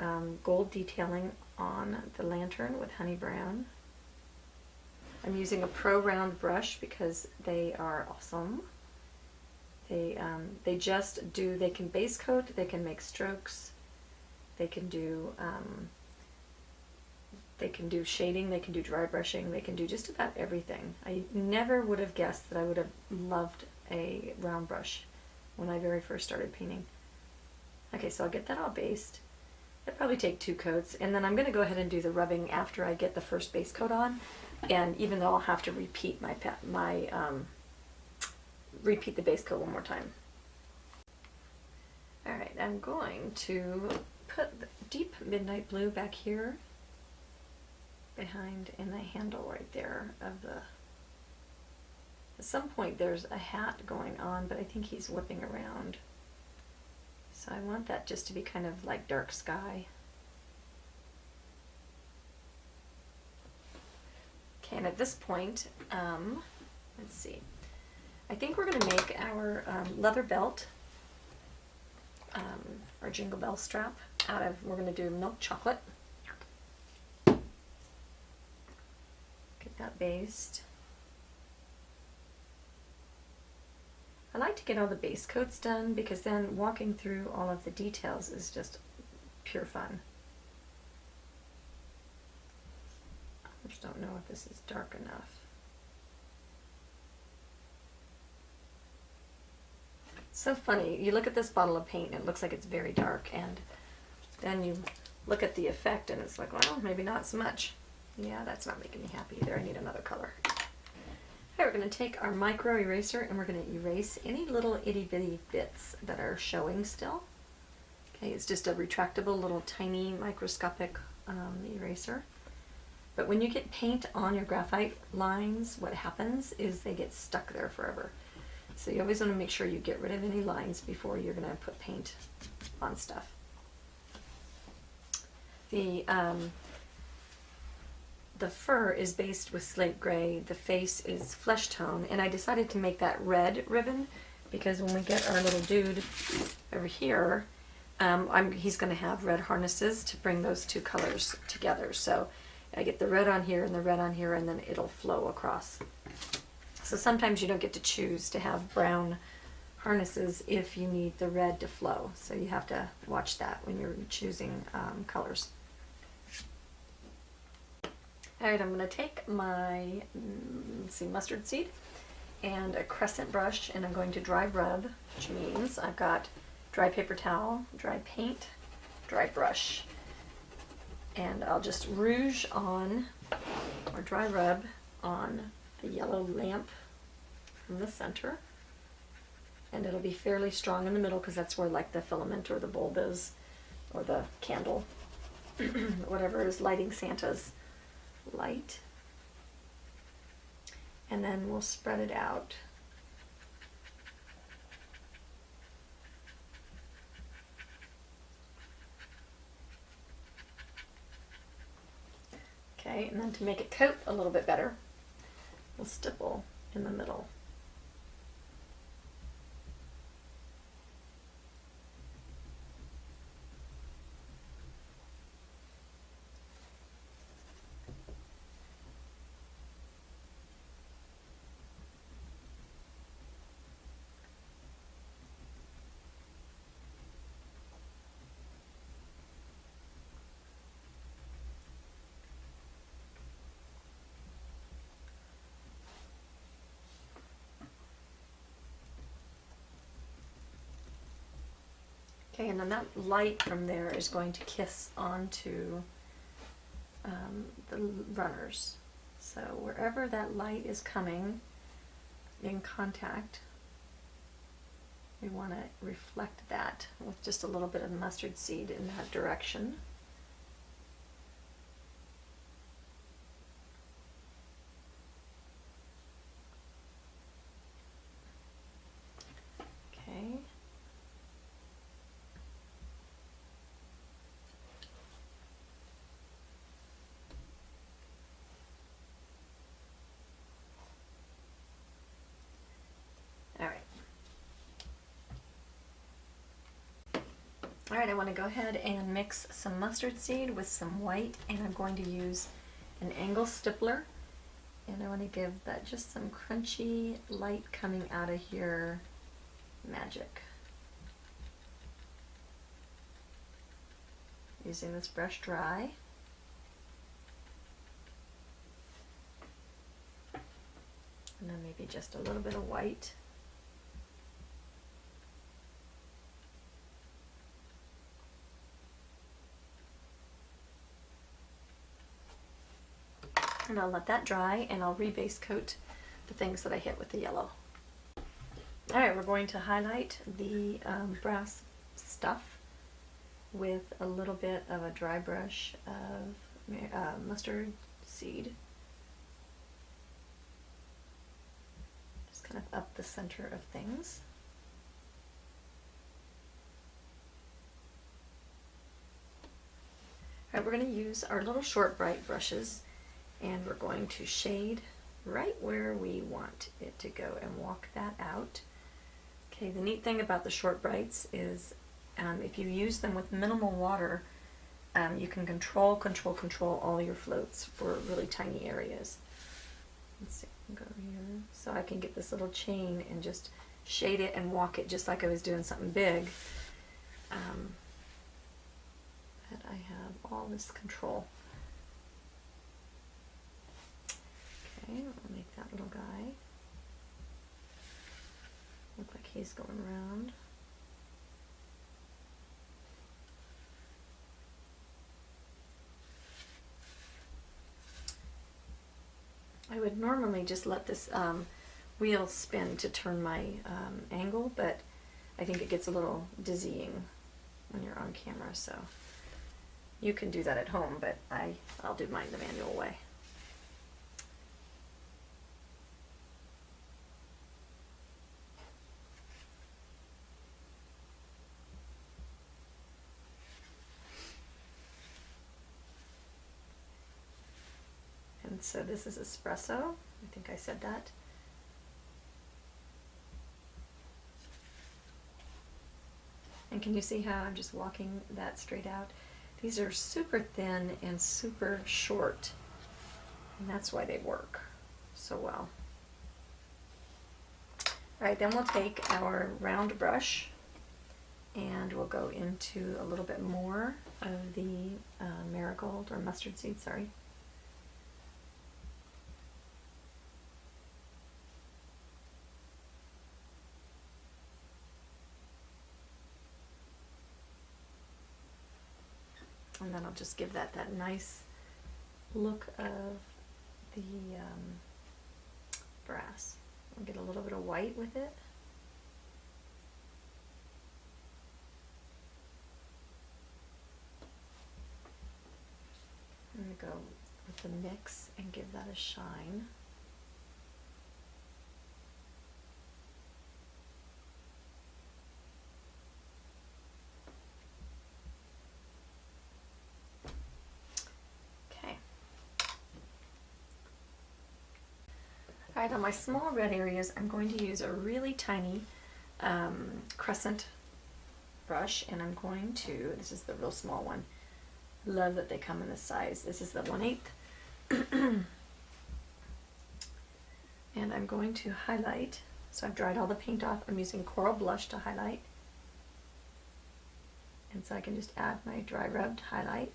[SPEAKER 1] gold detailing on the lantern with Honey Brown. I'm using a Pro Round brush because they are awesome. They can base coat, they can make strokes, they can do shading, they can do dry brushing, they can do just about everything. I never would have guessed that I would have loved a round brush when I very first started painting. Okay, so I'll get that all based. It'll probably take 2 coats, and then I'm going to go ahead and do the rubbing after I get the first base coat on. And even though I'll have to repeat repeat the base coat one more time. All right, I'm going to put the deep midnight blue back here behind in the handle right there of the. At some point there's a hat going on, but I think he's whipping around. So I want that just to be kind of like dark sky. Okay, and at this point, let's see. I think we're going to make our leather belt, our jingle bell strap, out of, we're going to do milk chocolate. Get that based. I like to get all the base coats done because then walking through all of the details is just pure fun. I just don't know if this is dark enough. So funny, you look at this bottle of paint and it looks like it's very dark, and then you look at the effect and it's like, well, maybe not so much. Yeah, that's not making me happy either. I need another color. Okay, we're going to take our micro eraser and we're going to erase any little itty bitty bits that are showing still. Okay, it's just a retractable little tiny microscopic eraser. But when you get paint on your graphite lines, what happens is they get stuck there forever. So you always want to make sure you get rid of any lines before you're going to put paint on stuff. The fur is based with slate gray, the face is flesh tone, and I decided to make that red ribbon because when we get our little dude over here, he's going to have red harnesses to bring those 2 colors together. So I get the red on here and the red on here, and then it'll flow across. So sometimes you don't get to choose to have brown harnesses if you need the red to flow. So you have to watch that when you're choosing colors. All right, I'm going to take my mustard seed and a crescent brush, and I'm going to dry rub, which means I've got dry paper towel, dry paint, dry brush. And I'll just rouge on, or dry rub on the yellow lamp from the center. And it'll be fairly strong in the middle because that's where like the filament or the bulb is, or the candle, whatever is lighting Santa's light. And then we'll spread it out. Okay, and then to make it coat a little bit better, we'll stipple in the middle. Okay, and then that light from there is going to kiss onto the runners. So wherever that light is coming in contact, we want to reflect that with just a little bit of mustard seed in that direction. Okay. Alright, I want to go ahead and mix some mustard seed with some white, and I'm going to use an angle stippler, and I want to give that just some crunchy light coming out of here magic. Using this brush dry. And then maybe just a little bit of white. And I'll let that dry, and I'll rebase coat the things that I hit with the yellow. Alright, we're going to highlight the brass stuff with a little bit of a dry brush of mustard seed. Just kind of up the center of things. Alright, we're going to use our little short bright brushes, and we're going to shade right where we want it to go and walk that out. Okay, the neat thing about the short brights is if you use them with minimal water, you can control all your floats for really tiny areas. Let's see, I'll go over here. So I can get this little chain and just shade it and walk it just like I was doing something big. But I have all this control. Okay, I'll make that little guy look like he's going around. I would normally just let this wheel spin to turn my angle, but I think it gets a little dizzying when you're on camera, so you can do that at home, but I'll do mine the manual way. And so this is espresso. I think I said that. And can you see how I'm just walking that straight out? These are super thin and super short, and that's why they work so well. Alright, then we'll take our round brush and we'll go into a little bit more of the marigold or mustard seed, sorry. And then I'll just give that nice look of the brass. I'll get a little bit of white with it. I'm going to go with the mix and give that a shine. Alright, on my small red areas, I'm going to use a really tiny crescent brush, and I'm going to, this is the real small one, love that they come in this size. This is the 1/8. And I'm going to highlight, so I've dried all the paint off. I'm using Coral Blush to highlight. And so I can just add my dry rubbed highlight.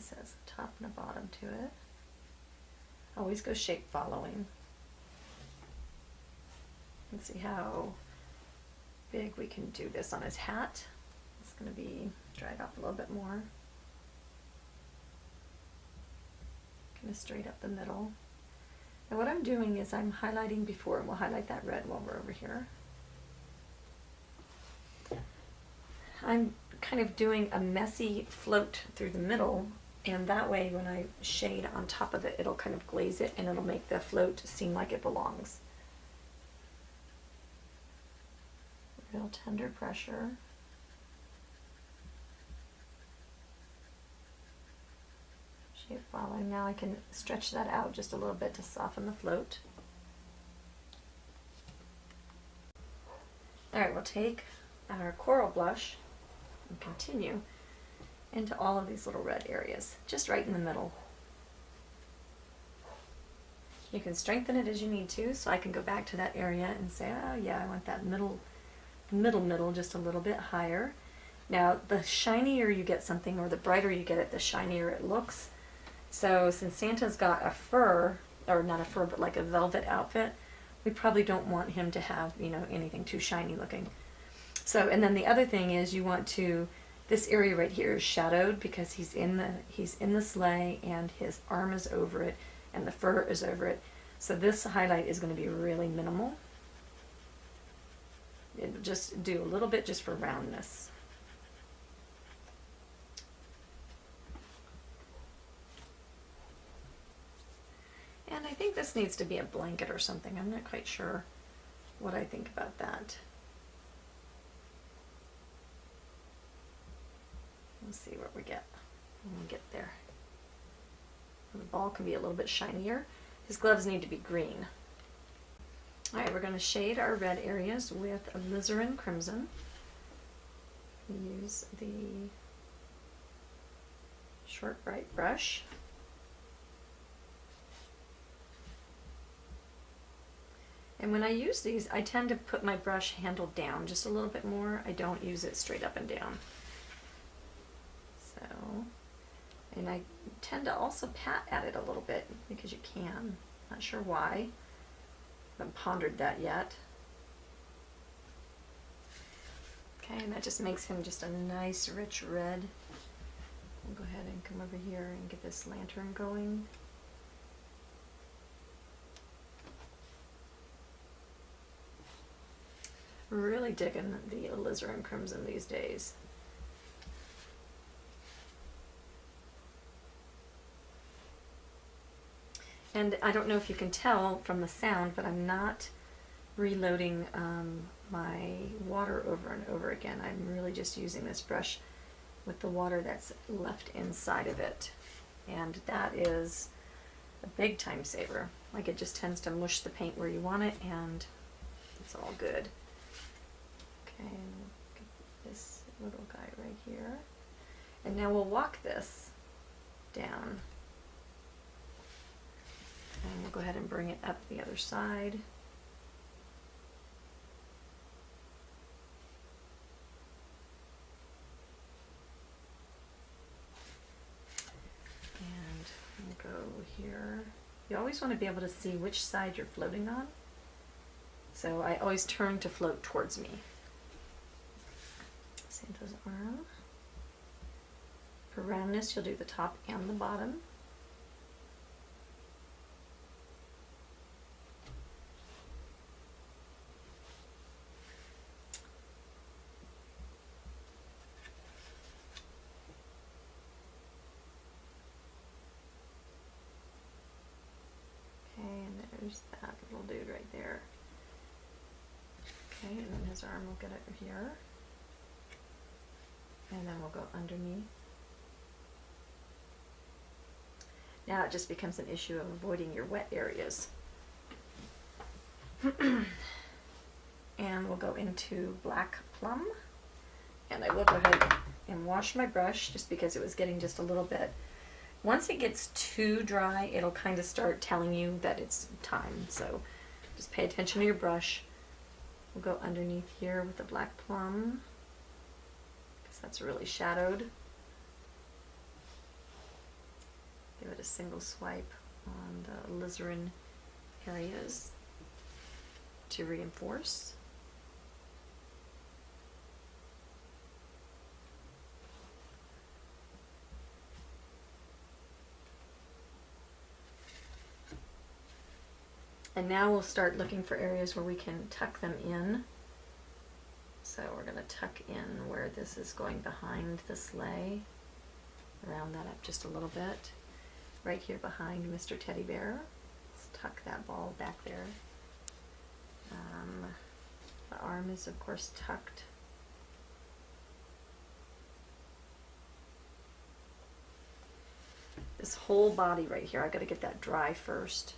[SPEAKER 1] this has a top and a bottom to it. Always go shape following. Let's see how big we can do this on his hat. It's going to be dried off a little bit more. Kind of straight up the middle. And what I'm doing is I'm highlighting before, and we'll highlight that red while we're over here. I'm kind of doing a messy float through the middle, and that way when I shade on top of it, it'll kind of glaze it and it'll make the float seem like it belongs. Real tender pressure. Shape following. Now I can stretch that out just a little bit to soften the float. Alright, we'll take our coral blush and continue into all of these little red areas, just right in the middle. You can strengthen it as you need to, so I can go back to that area and say, oh yeah, I want that middle just a little bit higher. Now, the shinier you get something, or the brighter you get it, the shinier it looks. So since Santa's got a fur, or not a fur, but like a velvet outfit, we probably don't want him to have, you know, anything too shiny looking. So, and then the other thing is you want to, this area right here is shadowed because he's in the sleigh and his arm is over it and the fur is over it. So this highlight is going to be really minimal. It'll just do a little bit just for roundness. And I think this needs to be a blanket or something. I'm not quite sure what I think about that. We'll see what we get when we get there. The ball can be a little bit shinier. His gloves need to be green. Alright, we're going to shade our red areas with Alizarin Crimson. Use the short bright brush. And when I use these, I tend to put my brush handle down just a little bit more. I don't use it straight up and down. So, and I tend to also pat at it a little bit because you can. Not sure why. Haven't pondered that yet. Okay, and that just makes him just a nice rich red. We'll go ahead and come over here and get this lantern going. Really digging the Alizarin Crimson these days. And I don't know if you can tell from the sound, but I'm not reloading my water over and over again. I'm really just using this brush with the water that's left inside of it. And that is a big time saver. Like, it just tends to mush the paint where you want it, and it's all good. Okay, get this little guy right here. And now we'll walk this down. And we'll go ahead and bring it up the other side. And we'll go here. You always want to be able to see which side you're floating on. So I always turn to float towards me. Santa's arm. For roundness, you'll do the top and the bottom. There's that little dude right there. Okay, and then his arm will get over here. And then we'll go underneath. Now it just becomes an issue of avoiding your wet areas. And we'll go into Black Plum. And I will go ahead and wash my brush just because it was getting just a little bit. Once it gets too dry, it'll kind of start telling you that it's time. So just pay attention to your brush. We'll go underneath here with the Black Plum, because that's really shadowed. Give it a single swipe on the alizarin areas to reinforce. And now we'll start looking for areas where we can tuck them in. So we're going to tuck in where this is going behind the sleigh. Round that up just a little bit. Right here behind Mr. Teddy Bear. Let's tuck that ball back there. The arm is of course tucked. This whole body right here, I got to get that dry first.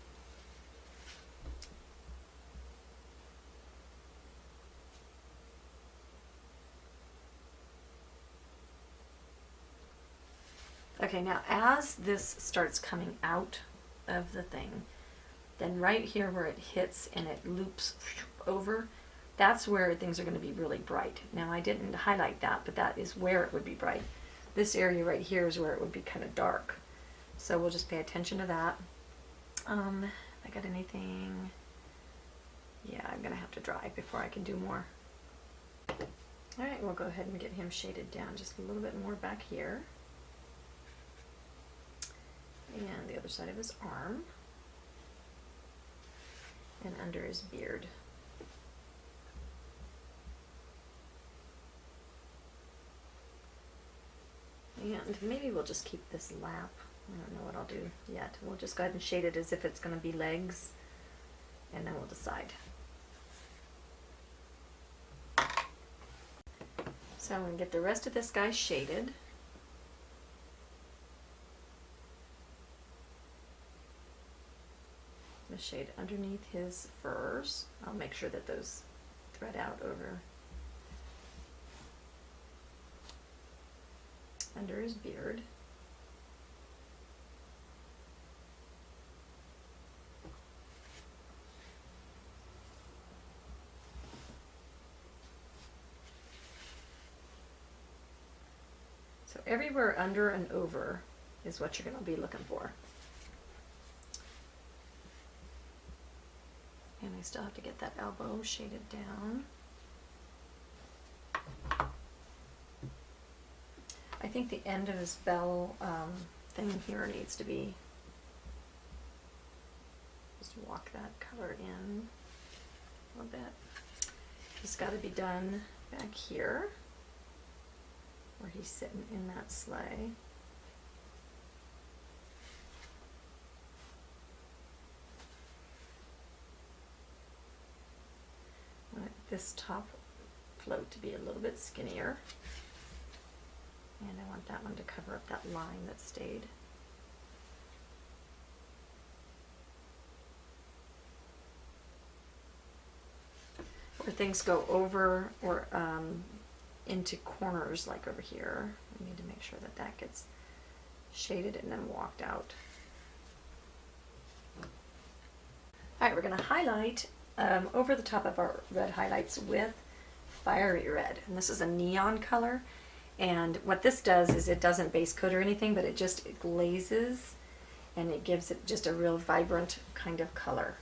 [SPEAKER 1] Okay, now as this starts coming out of the thing, then right here where it hits and it loops over, that's where things are going to be really bright. Now I didn't highlight that, but that is where it would be bright. This area right here is where it would be kind of dark. So we'll just pay attention to that. I got anything? Yeah, I'm going to have to dry before I can do more. Alright, we'll go ahead and get him shaded down just a little bit more back here. And the other side of his arm. And under his beard. And maybe we'll just keep this lap. I don't know what I'll do yet. We'll just go ahead and shade it as if it's going to be legs. And then we'll decide. So I'm going to get the rest of this guy shaded. The shade underneath his furs. I'll make sure that those thread out over under his beard. So everywhere under and over is what you're going to be looking for. And I still have to get that elbow shaded down. I think the end of his bell thing here needs to be, just walk that color in a little bit. It's got to be done back here, where he's sitting in that sleigh. I want this top float to be a little bit skinnier. And I want that one to cover up that line that stayed. Where things go over or into corners, like over here, we need to make sure that that gets shaded and then walked out. Alright, we're going to highlight over the top of our red highlights with Fiery Red. And this is a neon color. And what this does is it doesn't base coat or anything, but it just glazes and it gives it just a real vibrant kind of color.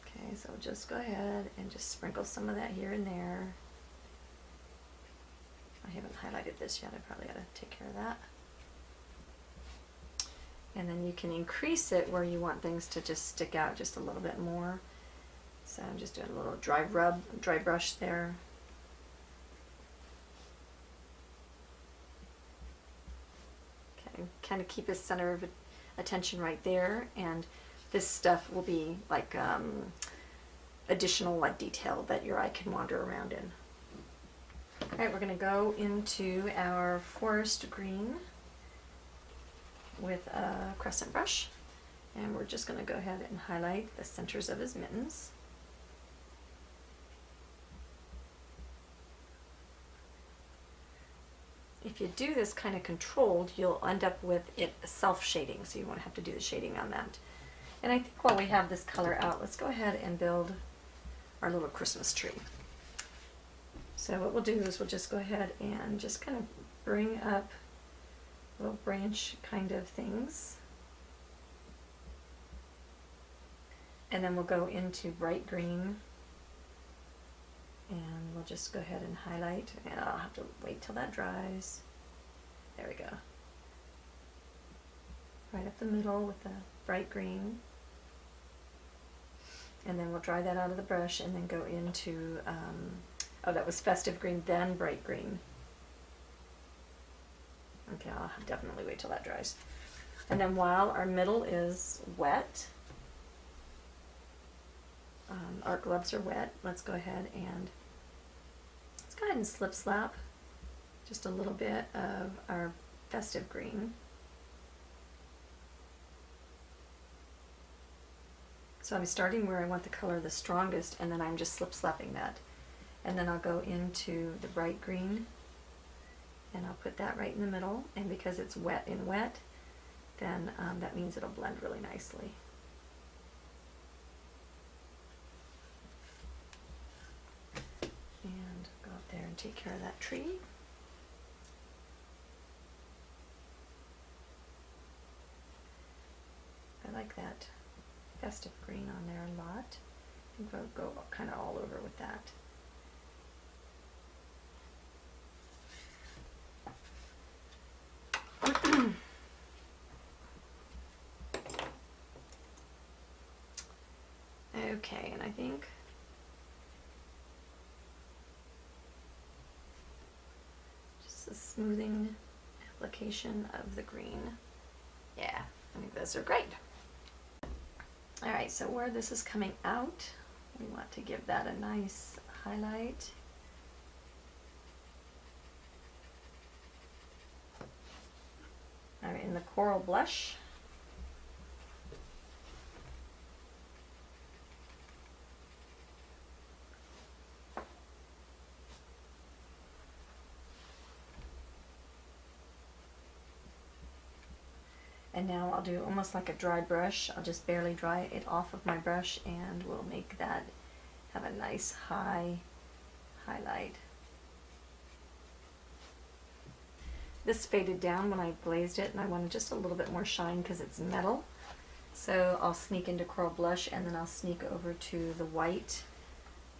[SPEAKER 1] Okay, so just go ahead and just sprinkle some of that here and there. I haven't highlighted this yet, I probably got to take care of that. And then you can increase it where you want things to just stick out just a little bit more. So I'm just doing a little dry brush there. Okay, kind of keep his center of attention right there, and this stuff will be like additional like detail that your eye can wander around in. Alright, we're going to go into our forest green with a crescent brush, and we're just going to go ahead and highlight the centers of his mittens. If you do this kind of controlled, you'll end up with it self-shading, so you won't have to do the shading on that. And I think while we have this color out, let's go ahead and build our little Christmas tree. So what we'll do is we'll just go ahead and just kind of bring up little branch kind of things. And then we'll go into bright green, and we'll just go ahead and highlight, and I'll have to wait till that dries. There we go. Right up the middle with the bright green. And then we'll dry that out of the brush and then go into, oh, that was festive green, then bright green. Okay, I'll definitely wait till that dries. And then while our middle is wet, our gloves are wet, let's go ahead and slip slap just a little bit of our festive green. So I'm starting where I want the color the strongest, and then I'm just slip slapping that. And then I'll go into the bright green, and I'll put that right in the middle, and because it's wet in wet, then that means it'll blend really nicely. And go up there and take care of that tree. I like that festive green on there a lot. I think we'll go kind of all over with that. Okay, and I think just a smoothing application of the green. Yeah, I think those are great. Alright, so where this is coming out, we want to give that a nice highlight. Alright, in the coral blush. And now I'll do almost like a dry brush. I'll just barely dry it off of my brush, and we'll make that have a nice high highlight. This faded down when I glazed it, and I wanted just a little bit more shine because it's metal. So I'll sneak into coral blush, and then I'll sneak over to the white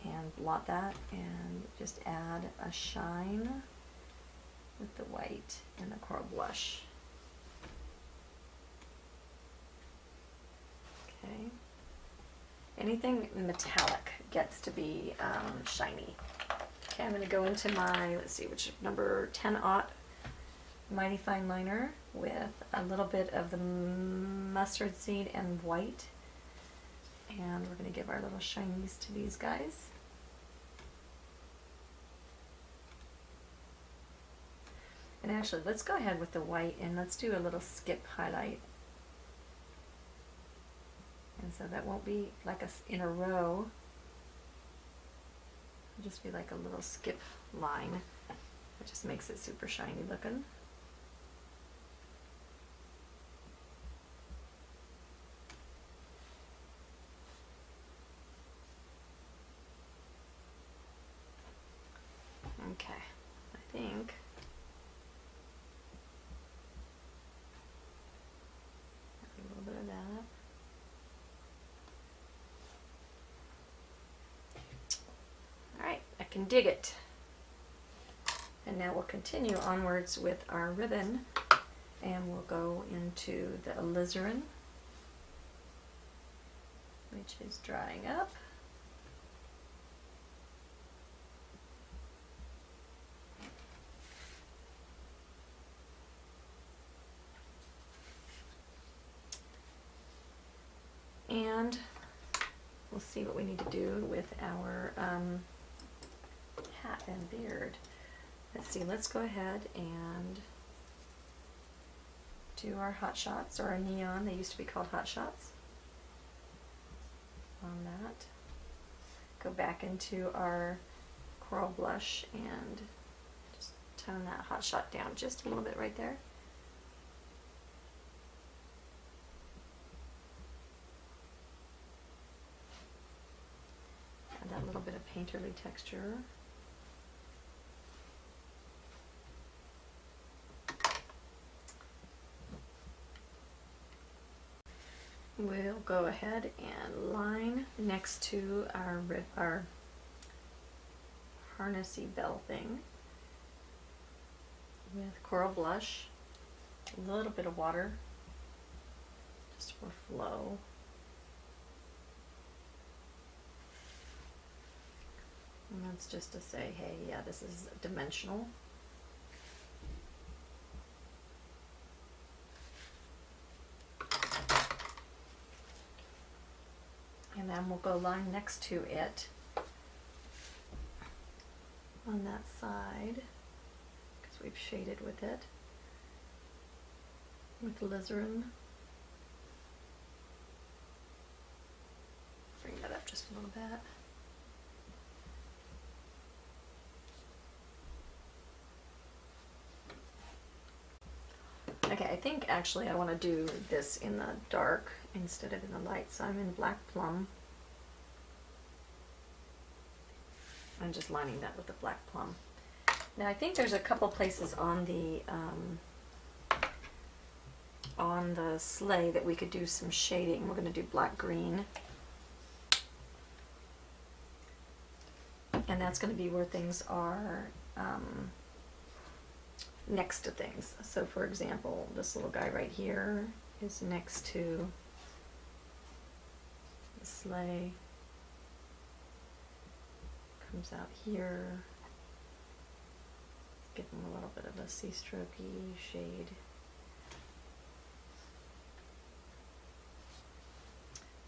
[SPEAKER 1] and blot that and just add a shine with the white and the coral blush. Okay. Anything metallic gets to be shiny. Okay, I'm going to go into my, let's see, which number 10-aught Mighty Fine Liner with a little bit of the mustard seed and white. And we're going to give our little shinies to these guys. And actually, let's go ahead with the white and let's do a little skip highlight. And so that won't be like in a row. It'll just be like a little skip line. It just makes it super shiny looking. Okay, I think a little bit of that. Alright, I can dig it. And now we'll continue onwards with our ribbon, and we'll go into the Alizarin, which is drying up. And we'll see what we need to do with our hat and beard. Let's see, let's go ahead and do our hot shots, or our neon. They used to be called hot shots. On that. Go back into our coral blush and just tone that hot shot down just a little bit right there. Add that little bit of painterly texture. we'll go ahead and line next to our harnessy bell thing with coral blush, a little bit of water just for flow. And that's just to say, hey, yeah, this is dimensional. And then we'll go line next to it on that side, because we've shaded with it, with Alizarin. Bring that up just a little bit. Okay, I think actually I want to do this in the dark instead of in the light, so I'm in Black Plum. I'm just lining that with the Black Plum. Now I think there's a couple places on the sleigh that we could do some shading. We're going to do black green. And that's going to be where things are next to things. So for example, this little guy right here is next to the sleigh. Comes out here. Give him a little bit of a sea-strokey shade.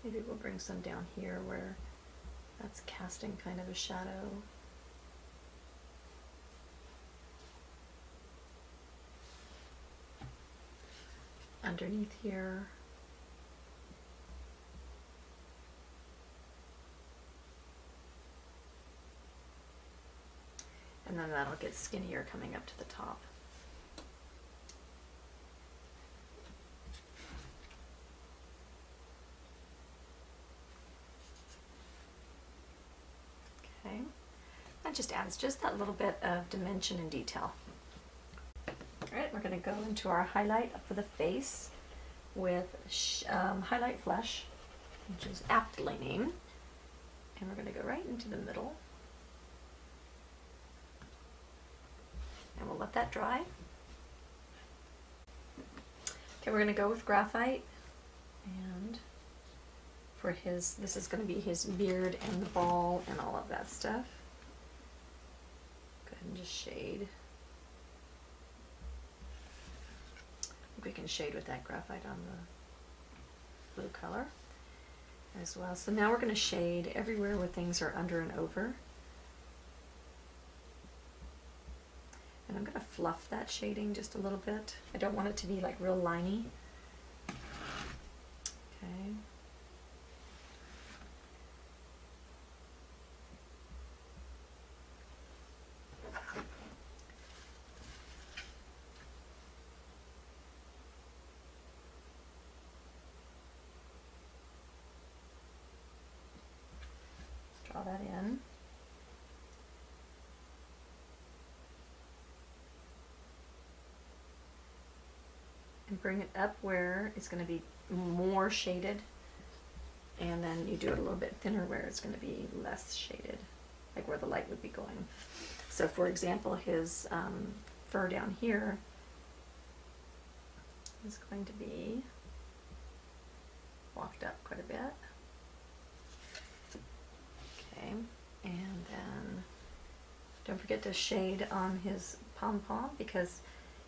[SPEAKER 1] Maybe we'll bring some down here where that's casting kind of a shadow. Underneath here. And then that'll get skinnier coming up to the top. Okay, that just adds just that little bit of dimension and detail. Alright, we're going to go into our highlight for the face with Highlight Flesh, which is aptly named. And we're going to go right into the middle. And we'll let that dry. Okay, we're going to go with graphite. And for his, this is going to be his beard and the ball and all of that stuff. Go ahead and just shade. We can shade with that graphite on the blue color as well. So now we're going to shade everywhere where things are under and over. And I'm going to fluff that shading just a little bit. I don't want it to be like real liney. Okay. Draw that in. And bring it up where it's going to be more shaded, and then you do it a little bit thinner where it's going to be less shaded, like where the light would be going. So for example, his fur down here is going to be walked up quite a bit. Okay, and then don't forget to shade on his pom-pom, because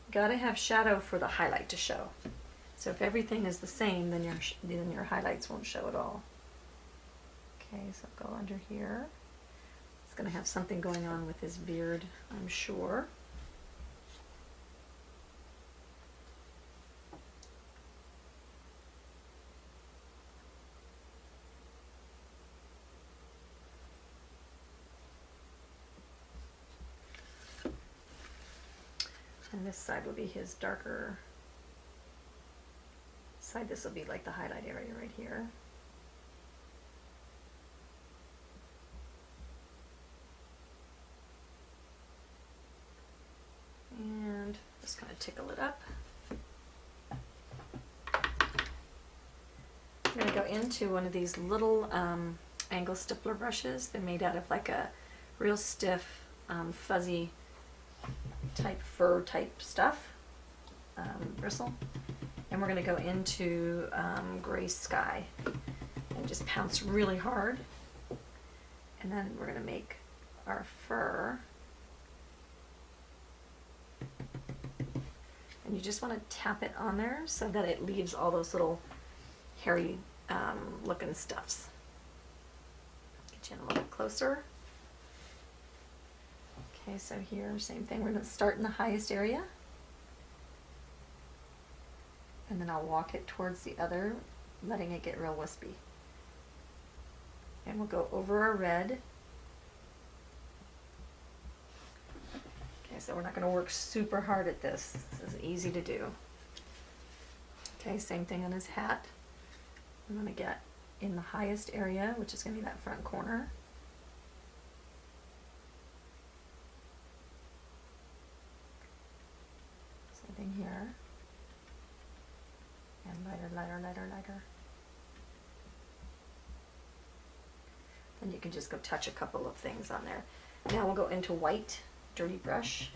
[SPEAKER 1] you gotta have shadow for the highlight to show. So if everything is the same, then your highlights won't show at all. Okay, so go under here. It's gonna have something going on with his beard, I'm sure. And this side will be his darker side. This will be like the highlight area right here. And just kind of tickle it up. I'm going to go into one of these little angle stippler brushes. They're made out of like a real stiff, fuzzy type fur type stuff, bristle. And we're going to go into Gray Sky and just pounce really hard. And then we're going to make our fur. And you just want to tap it on there so that it leaves all those little hairy looking stuffs. Get you in a little bit closer. Okay, so here, same thing. We're going to start in the highest area. And then I'll walk it towards the other, letting it get real wispy. And we'll go over our red. Okay, so we're not going to work super hard at this. This is easy to do. Okay, same thing on his hat. I'm going to get in the highest area, which is going to be that front corner. Same thing here. And lighter, lighter, lighter, lighter. Then you can just go touch a couple of things on there. Now we'll go into white, dirty brush.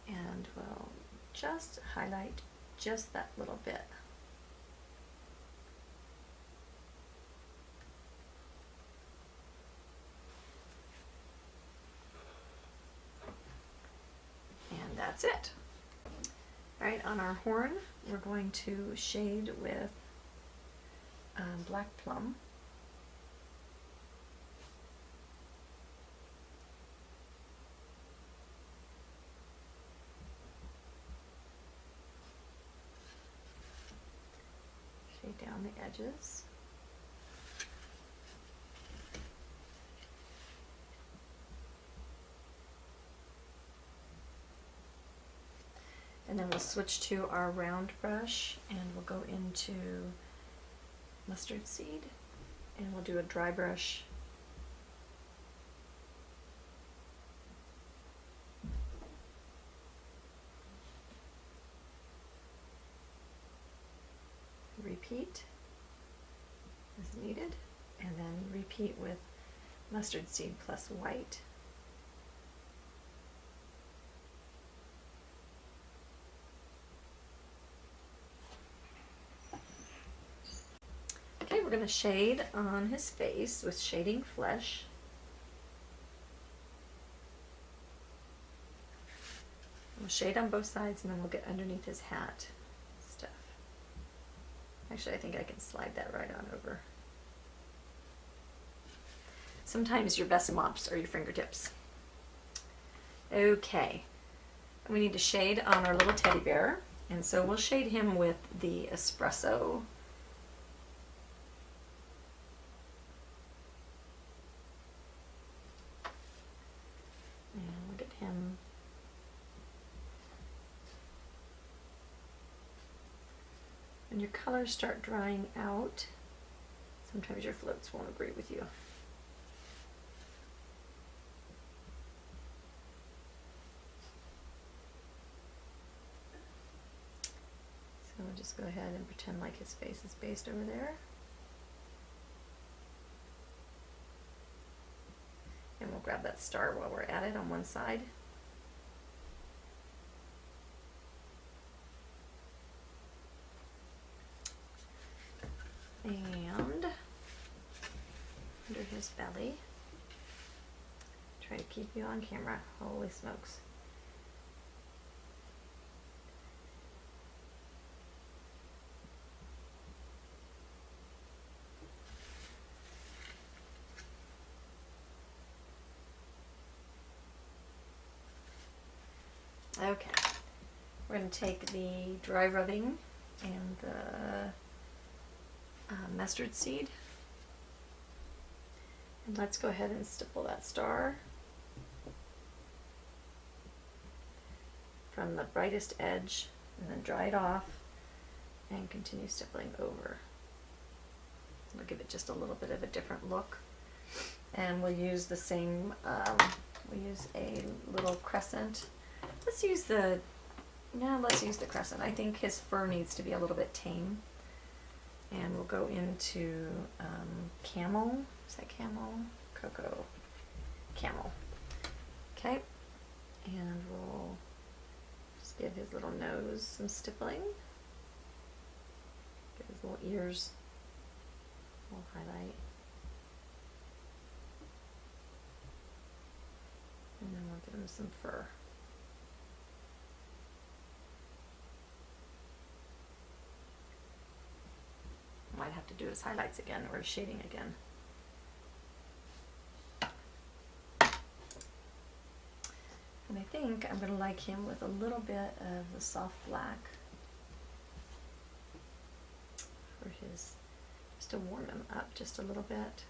[SPEAKER 1] And we'll just highlight just that little bit. And that's it. All right, on our horn, we're going to shade with black plum. Shade down the edges. And then we'll switch to our round brush and we'll go into mustard seed and we'll do a dry brush. Repeat as needed and then repeat with mustard seed plus white. Okay, we're going to shade on his face with Shading Flesh. We'll shade on both sides and then we'll get underneath his hat stuff. Actually, I think I can slide that right on over. Sometimes your best mops are your fingertips. Okay, we need to shade on our little teddy bear, and so we'll shade him with the espresso. And look at him. When your colors start drying out, sometimes your floats won't agree with you. So we'll just go ahead and pretend like his face is based over there. And we'll grab that star while we're at it on one side. And under his belly. Try to keep you on camera. Holy smokes. Okay, we're going to take the dry rubbing and the mustard seed, and let's go ahead and stipple that star from the brightest edge and then dry it off and continue stippling over. We'll give it just a little bit of a different look, and we'll use the same, we'll use a little crescent. Let's use the Now let's use the crescent. I think his fur needs to be a little bit tame. And we'll go into camel. Is that camel? Cocoa. Camel. Okay. And we'll just give his little nose some stippling. Give his little ears a little highlight. And then we'll give him some fur. Might have to do his highlights again or his shading again. And I think I'm going to like him with a little bit of the soft black for his, just to warm him up just a little bit.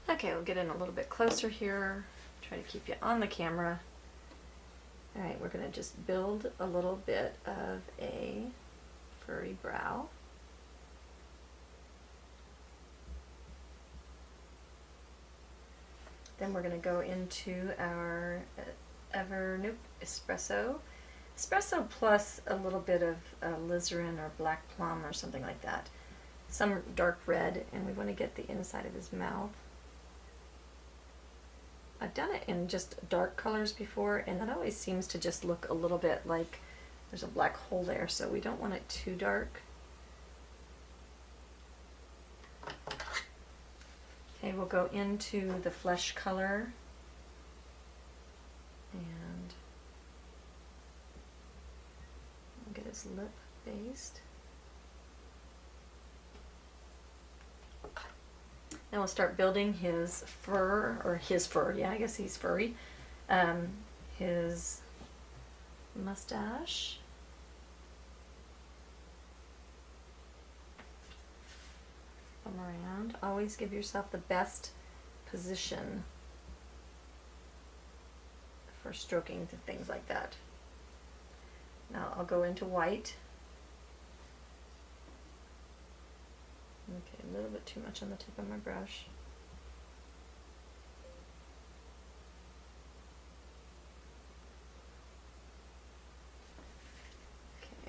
[SPEAKER 1] Okay, we'll get in a little bit closer here. Try to keep you on the camera. All right, we're going to just build a little bit of a furry brow. Then we're going to go into our Evernoop Espresso. Espresso plus a little bit of Alizarin or black plum or something like that. Some dark red, and we want to get the inside of his mouth. I've done it in just dark colors before, and that always seems to just look a little bit like there's a black hole there, so we don't want it too dark. Okay, we'll go into the flesh color and we'll get his lip based. Now we'll start building his fur, or his fur, yeah, I guess he's furry. His mustache. Come around. Always give yourself the best position for stroking things like that. Now I'll go into white. Okay, a little bit too much on the tip of my brush.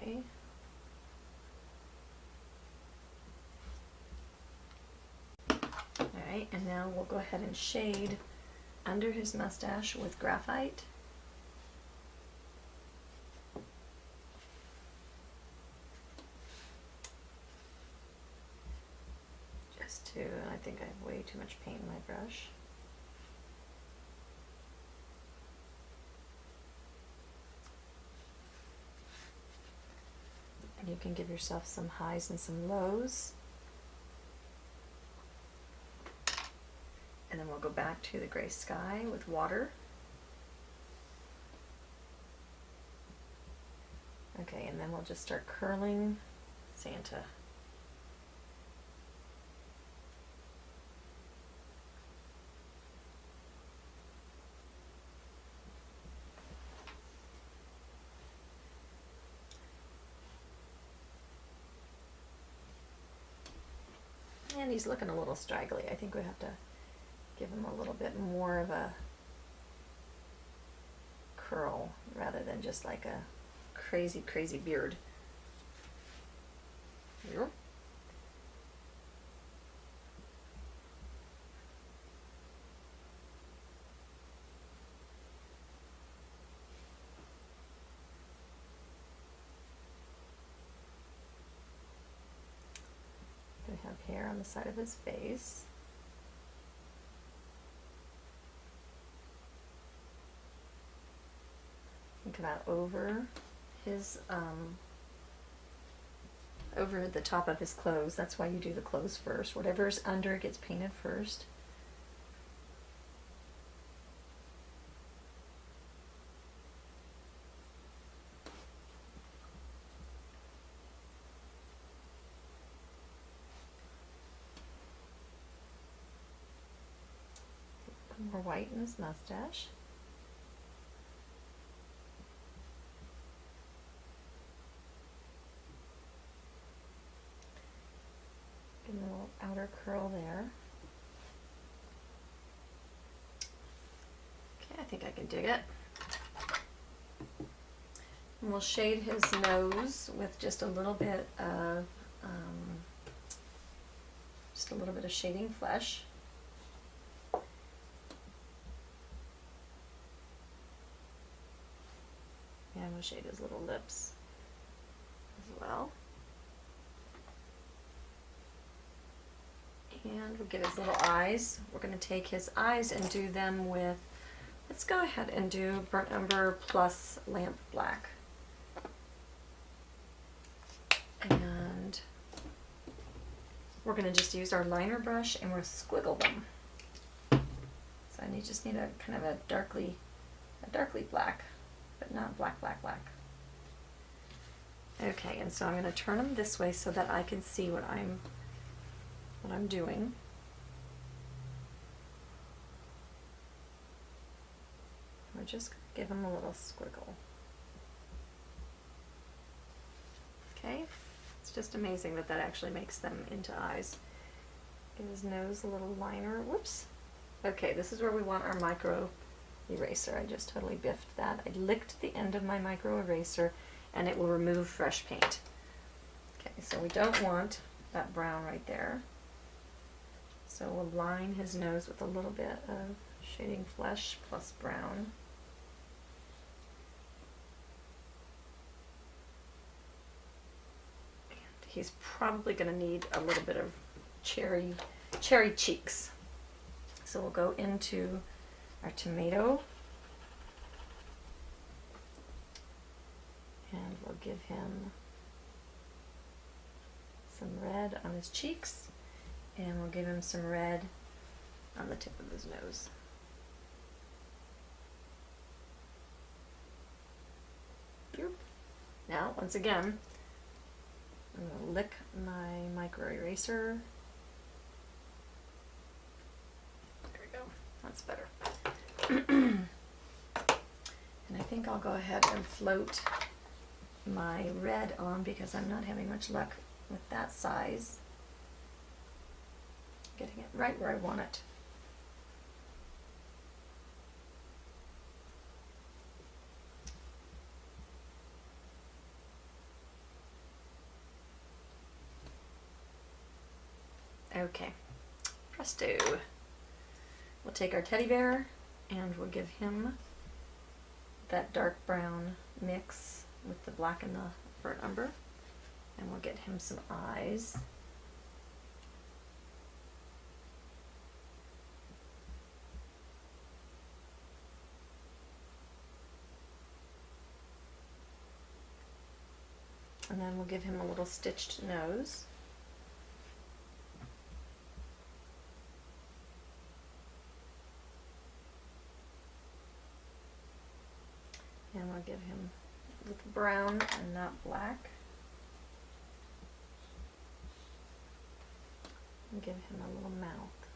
[SPEAKER 1] Okay. Alright, and now we'll go ahead and shade under his mustache with graphite. I think I have way too much paint in my brush. And you can give yourself some highs and some lows. And then we'll go back to the gray sky with water. Okay, and then we'll just start curling Santa. And he's looking a little straggly. I think we have to give him a little bit more of a curl rather than just like a crazy, crazy beard. Yep. Have hair on the side of his face. And come out over his over the top of his clothes. That's why you do the clothes first. Whatever's under gets painted first. More white in his mustache. another curl there. Okay, I think I can dig it. And we'll shade his nose with just a little bit of shading flesh. And we'll shade his little lips as well. And we'll get his little eyes. We're going to take his eyes and do them with, let's go ahead and do Burnt Umber plus Lamp Black. And we're going to just use our liner brush and we'll squiggle them. So I just need a kind of a darkly black, but not black, black, black. Okay, and so I'm going to turn them this way so that I can see what I'm doing. We're just going to give him a little squiggle. Okay, it's just amazing that that actually makes them into eyes. Give his nose a little liner. Whoops. Okay, this is where we want our micro eraser. I just totally biffed that. I licked the end of my micro eraser and it will remove fresh paint. Okay, so we don't want that brown right there. So we'll line his nose with a little bit of shading flesh plus brown. And he's probably going to need a little bit of cherry cheeks. So we'll go into our tomato and we'll give him some red on his cheeks. And we'll give him some red on the tip of his nose. Boop. Now, once again, I'm going to lick my micro eraser. There we go. That's better. And I think I'll go ahead and float my red on because I'm not having much luck with that size. Getting it right where I want it. Okay, presto. We'll take our teddy bear and we'll give him that dark brown mix with the black and the burnt umber, and we'll get him some eyes. And then we'll give him a little stitched nose. And we'll give him with brown and not black. And give him a little mouth.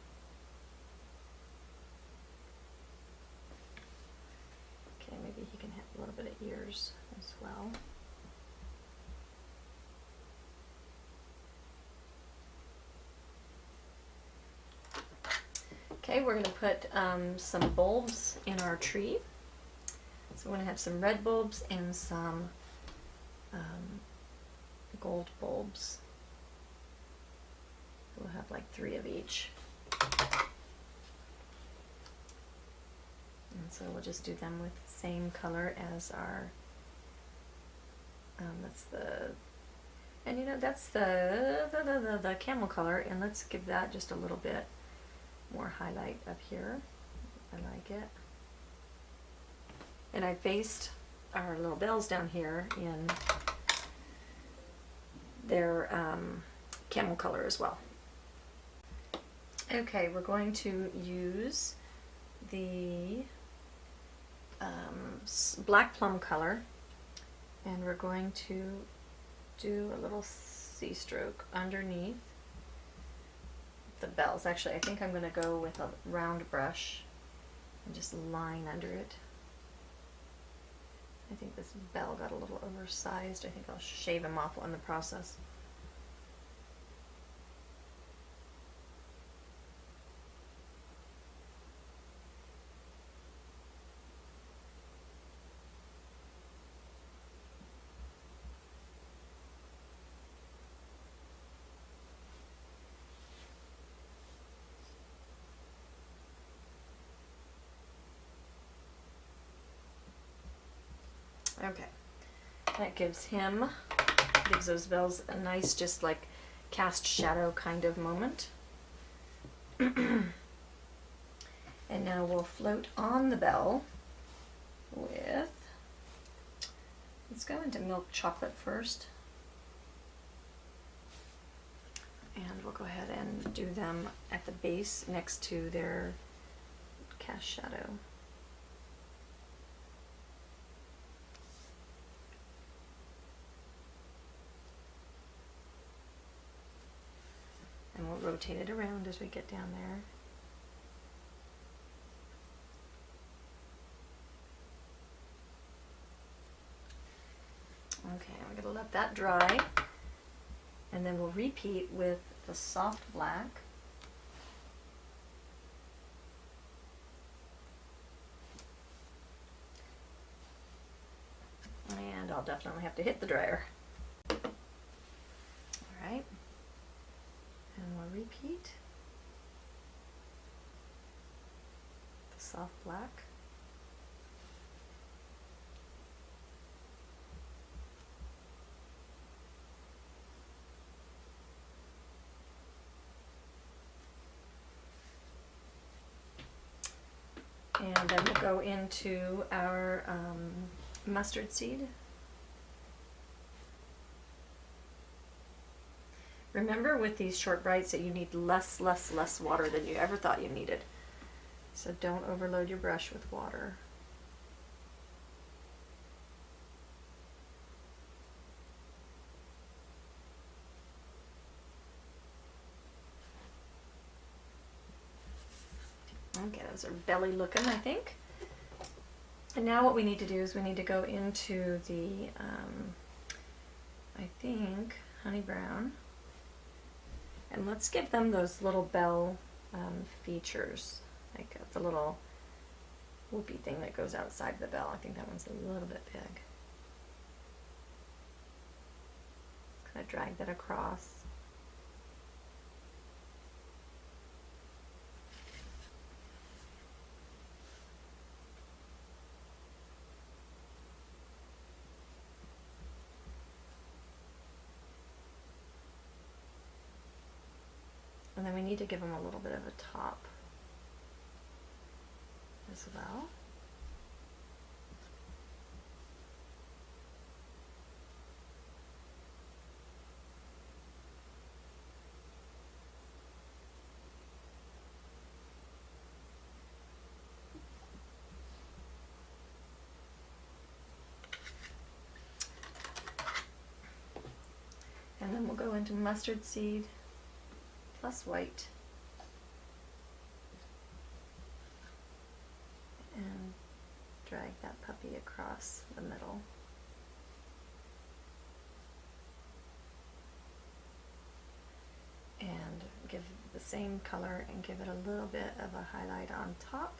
[SPEAKER 1] Okay, maybe he can have a little bit of ears as well. Okay, we're going to put some bulbs in our tree. So we're going to have some red bulbs and some gold bulbs. We'll have like 3 of each. And so we'll just do them with the same color as our, that's the camel color, and let's give that just a little bit more highlight up here. I like it. And I based our little bells down here in their camel color as well. Okay, we're going to use the black plum color, and we're going to do a little C-stroke underneath the bells. Actually, I think I'm going to go with a round brush and just line under it. I think this bell got a little oversized. I think I'll shave him off in the process. Okay, that gives those bells a nice, just like cast shadow kind of moment. And now we'll float on the bell with, let's go into milk chocolate first. And we'll go ahead and do them at the base next to their cast shadow. And we'll rotate it around as we get down there. Okay, we're going to let that dry, and then we'll repeat with the soft black. And I'll definitely have to hit the dryer. All right, and we'll repeat the soft black. And then we'll go into our mustard seed. Remember with these short brights that you need less water than you ever thought you needed. So don't overload your brush with water. Okay, those are belly looking, I think. And now what we need to do is we need to go into the, I think, honey brown. And let's give them those little bell features, like the little whoopee thing that goes outside the bell. I think that one's a little bit big. Kind of drag that across. And then we need to give them a little bit of a top as well. And then we'll go into mustard seed plus white, and drag that puppy across the middle. And give the same color and give it a little bit of a highlight on top.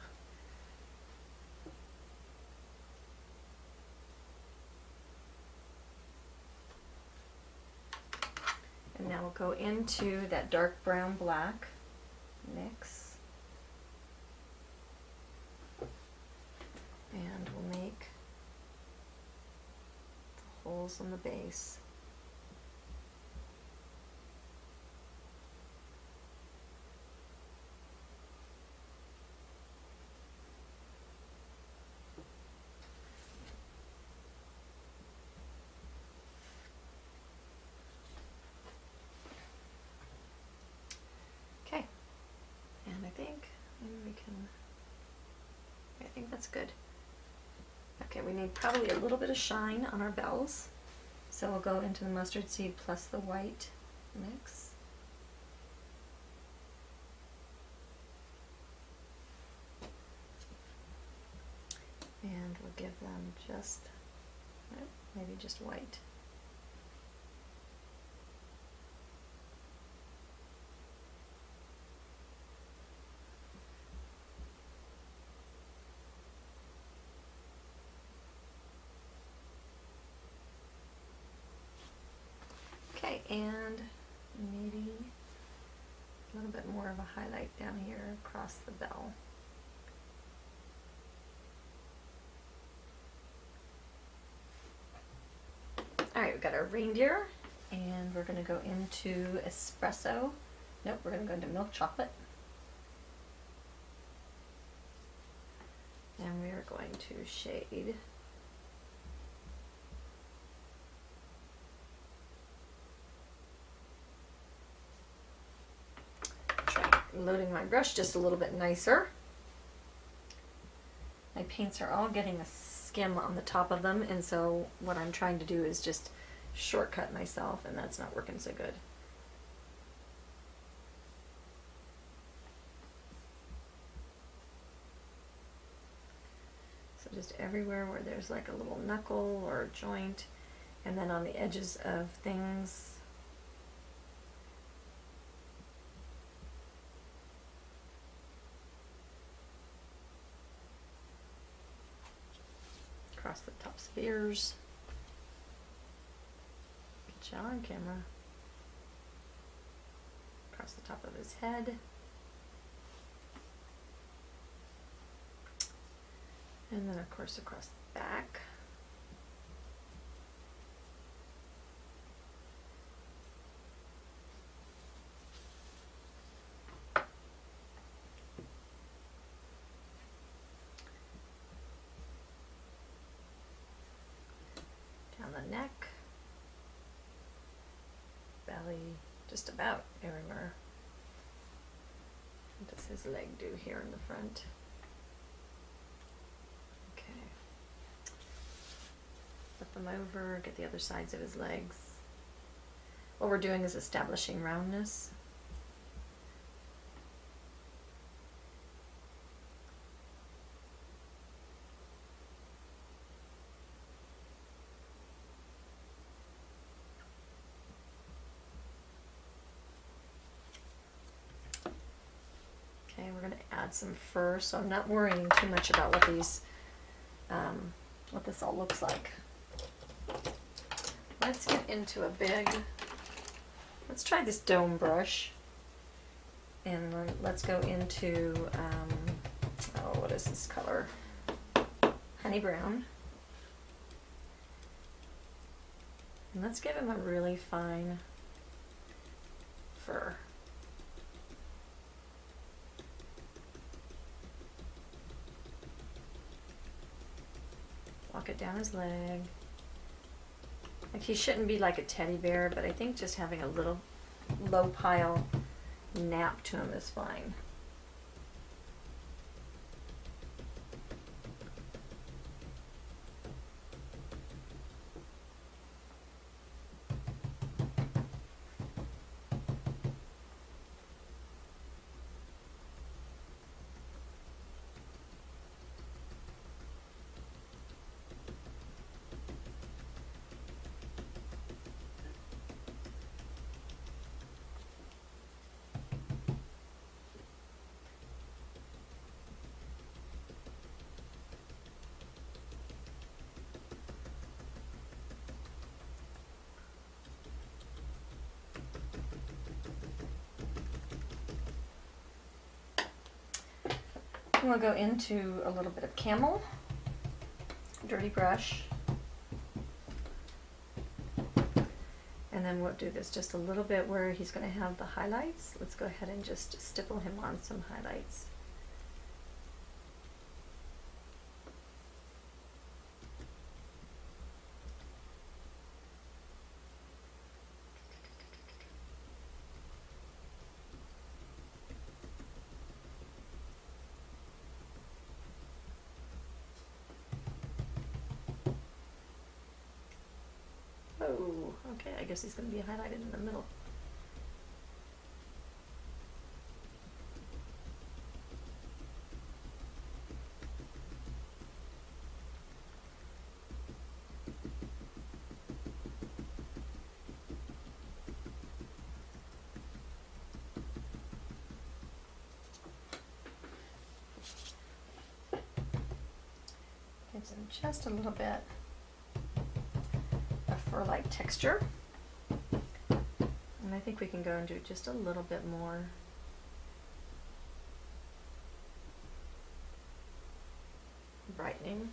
[SPEAKER 1] And now we'll go into that dark brown black mix, and we'll make the holes on the base. I think that's good. Okay, we need probably a little bit of shine on our bells. So we'll go into the mustard seed plus the white mix. And we'll give them just, maybe just white. Okay, and maybe a little bit more of a highlight down here across the bell. we've got our reindeer, and we're going to go into espresso. Nope, we're going to go into milk chocolate. And we are going to shade loading my brush just a little bit nicer. My paints are all getting a skim on the top of them, and so what I'm trying to do is just shortcut myself, and that's not working so good. So just everywhere where there's like a little knuckle or a joint, and then on the edges of things. Across the tops of ears. Get you on camera. Across the top of his head. And then of course across the back. The neck, belly, just about everywhere. What does his leg do here in the front? Okay. Flip them over, get the other sides of his legs. What we're doing is establishing roundness. We're going to add some fur, so I'm not worrying too much about what these, what this all looks like. Let's get into a big, let's try this dome brush, and let's go into, oh, what is this color? Honey brown. And let's give him a really fine fur. Walk it down his leg. Like, he shouldn't be like a teddy bear, but I think just having a little low pile nap to him is fine. We'll go into a little bit of Camel, dirty brush, and then we'll do this just a little bit where he's going to have the highlights. Let's go ahead and just stipple him on some highlights. Oh, okay, I guess he's going to be highlighted in the middle. Gives him just a little bit fur-like texture, and I think we can go and do just a little bit more brightening.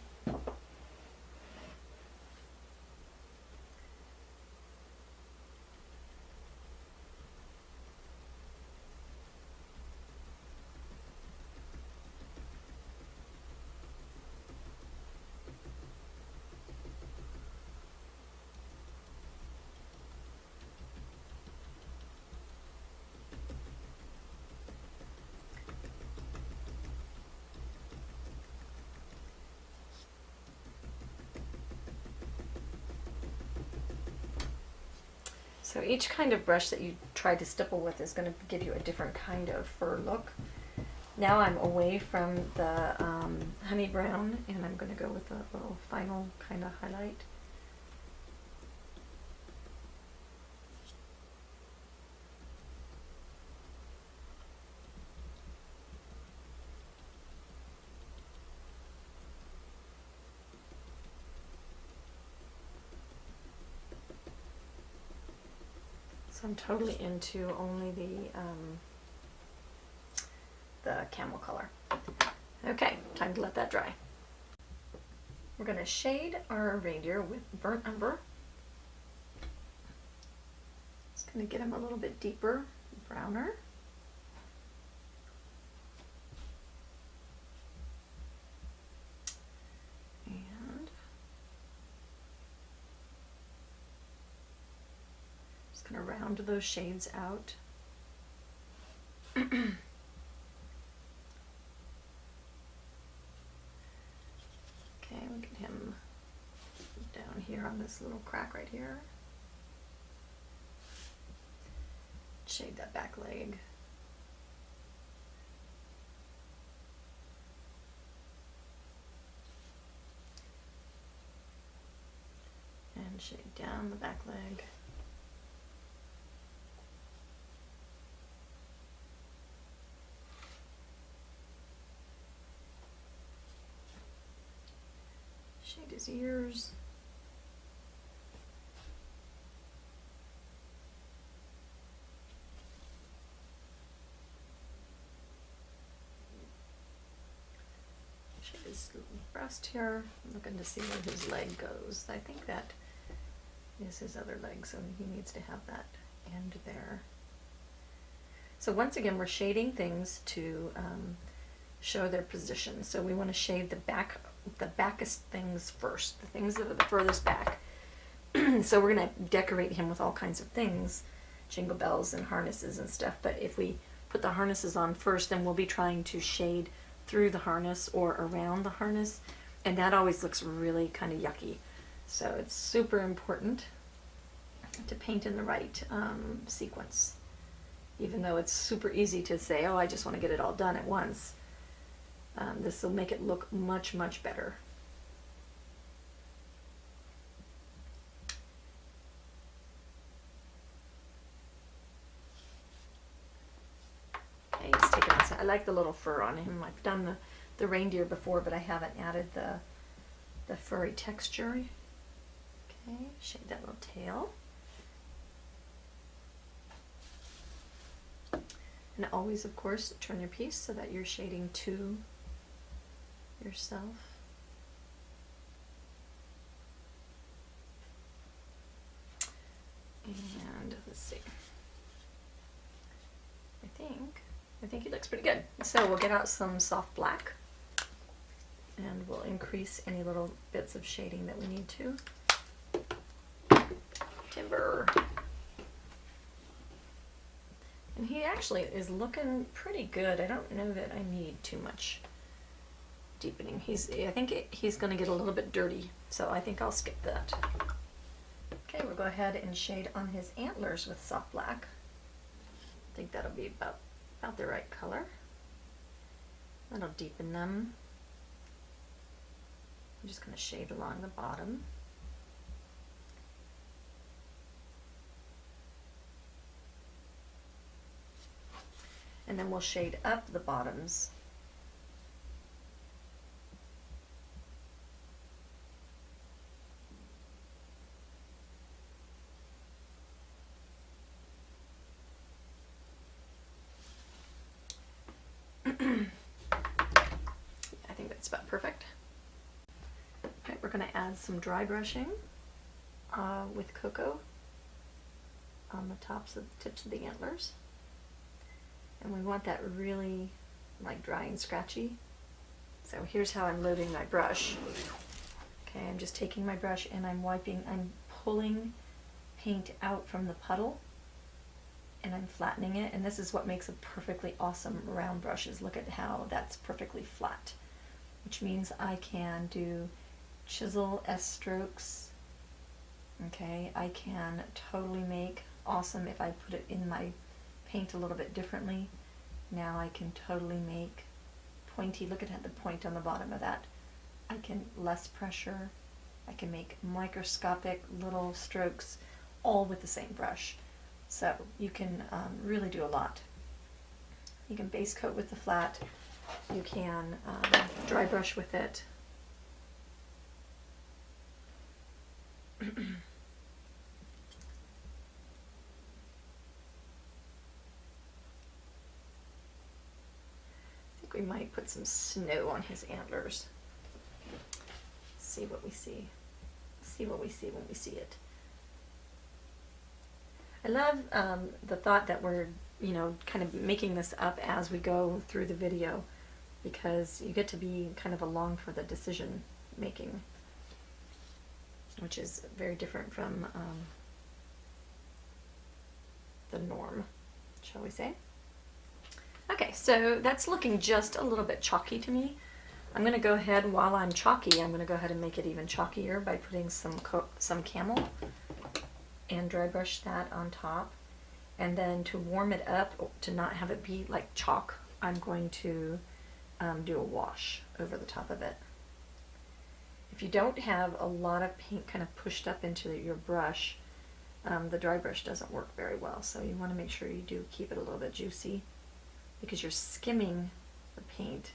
[SPEAKER 1] So each kind of brush that you try to stipple with is going to give you a different kind of fur look. Now I'm away from the honey brown, and I'm going to go with a little final kind of highlight. So I'm totally into only the camel color. Okay, time to let that dry. We're going to shade our reindeer with burnt umber. Just going to get him a little bit deeper, browner. And just going to round those shades out. Okay, we'll get him down here on this little crack right here. Shade that back leg. And shade down the back leg. Shade his ears. Shade his breast here. I'm looking to see where his leg goes. I think that is his other leg, so he needs to have that end there. So once again, we're shading things to show their position. So we want to shade the backest things first, the things that are the furthest back. So we're going to decorate him with all kinds of things, jingle bells and harnesses and stuff, but if we put the harnesses on first, then we'll be trying to shade through the harness or around the harness, and that always looks really kind of yucky. So it's super important to paint in the right sequence. Even though it's super easy to say, oh, I just want to get it all done at once. This will make it look much, much better. Okay, he's taking this. I like the little fur on him. I've done the reindeer before, but I haven't added the furry texture. Okay, shade that little tail. And always, of course, turn your piece so that you're shading to yourself. And let's see. I think he looks pretty good. So we'll get out some soft black, and we'll increase any little bits of shading that we need to. Timber. And he actually is looking pretty good. I don't know that I need too much deepening. I think he's going to get a little bit dirty, so I think I'll skip that. Okay, we'll go ahead and shade on his antlers with soft black. I think that'll be about the right color. That'll deepen them. I'm just going to shade along the bottom. And then we'll shade up the bottoms. I think that's about perfect. Okay, we're going to add some dry brushing with cocoa on the tips of the antlers. And we want that really like dry and scratchy. So here's how I'm loading my brush. Okay, I'm just taking my brush and I'm pulling paint out from the puddle, and I'm flattening it, and this is what makes a perfectly awesome round brush, is look at how that's perfectly flat, which means I can do chisel S strokes. Okay, I can totally make awesome if I put it in my paint a little bit differently. Now I can totally make pointy, look at the point on the bottom of that. I can less pressure, I can make microscopic little strokes all with the same brush. So you can really do a lot. You can base coat with the flat, you can dry brush with it. I think we might put some snow on his antlers. See what we see. See what we see when we see it. I love the thought that we're, you know, kind of making this up as we go through the video, because you get to be kind of along for the decision making, which is very different from the norm, shall we say. Okay, so that's looking just a little bit chalky to me. I'm going to go ahead, while I'm chalky, I'm going to go ahead and make it even chalkier by putting some Camel and dry brush that on top. And then to warm it up, to not have it be like chalk, I'm going to do a wash over the top of it. If you don't have a lot of paint kind of pushed up into your brush, the dry brush doesn't work very well. So you want to make sure you do keep it a little bit juicy, because you're skimming the paint.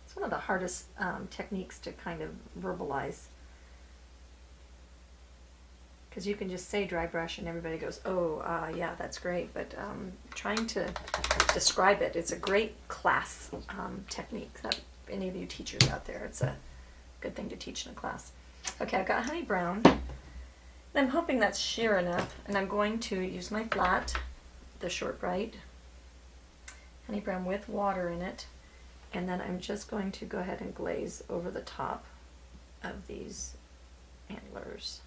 [SPEAKER 1] It's one of the hardest techniques to kind of verbalize, because you can just say dry brush and everybody goes, oh, yeah, that's great, but trying to describe it, it's a great class technique. That any of you teachers out there, it's a good thing to teach in a class. Okay, I've got honey brown. I'm hoping that's sheer enough, and I'm going to use my flat, the short bright, honey brown with water in it, and then I'm just going to go ahead and glaze over the top of these antlers.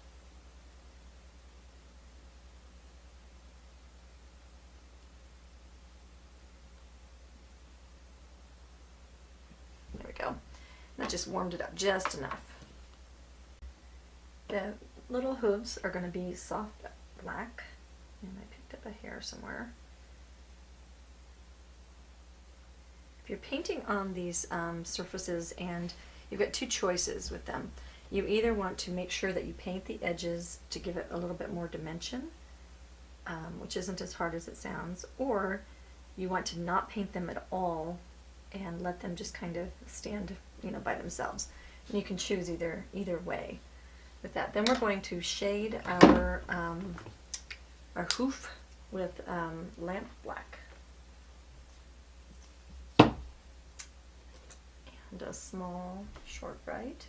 [SPEAKER 1] There we go. That just warmed it up just enough. The little hooves are going to be soft black, and I picked up a hair somewhere. If you're painting on these surfaces, and you've got two choices with them. You either want to make sure that you paint the edges to give it a little bit more dimension, which isn't as hard as it sounds, or you want to not paint them at all and let them just kind of stand, you know, by themselves. And you can choose either way with that. Then we're going to shade our hoof with lamp black and a small short bright.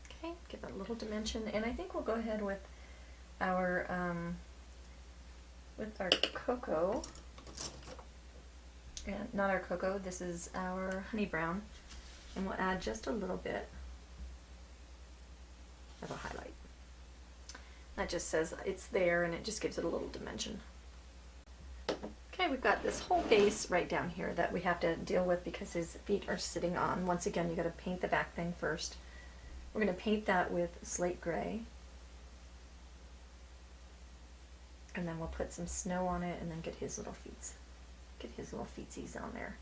[SPEAKER 1] Okay, give it a little dimension, and I think we'll go ahead with our cocoa, and not our cocoa, this is our honey brown, and we'll add just a little bit of a highlight. That just says it's there, and it just gives it a little dimension. Okay, we've got this whole base right down here that we have to deal with because his feet are sitting on. Once again, you got to paint the back thing first. We're going to paint that with slate gray, and then we'll put some snow on it, and then get his little feetsies on there.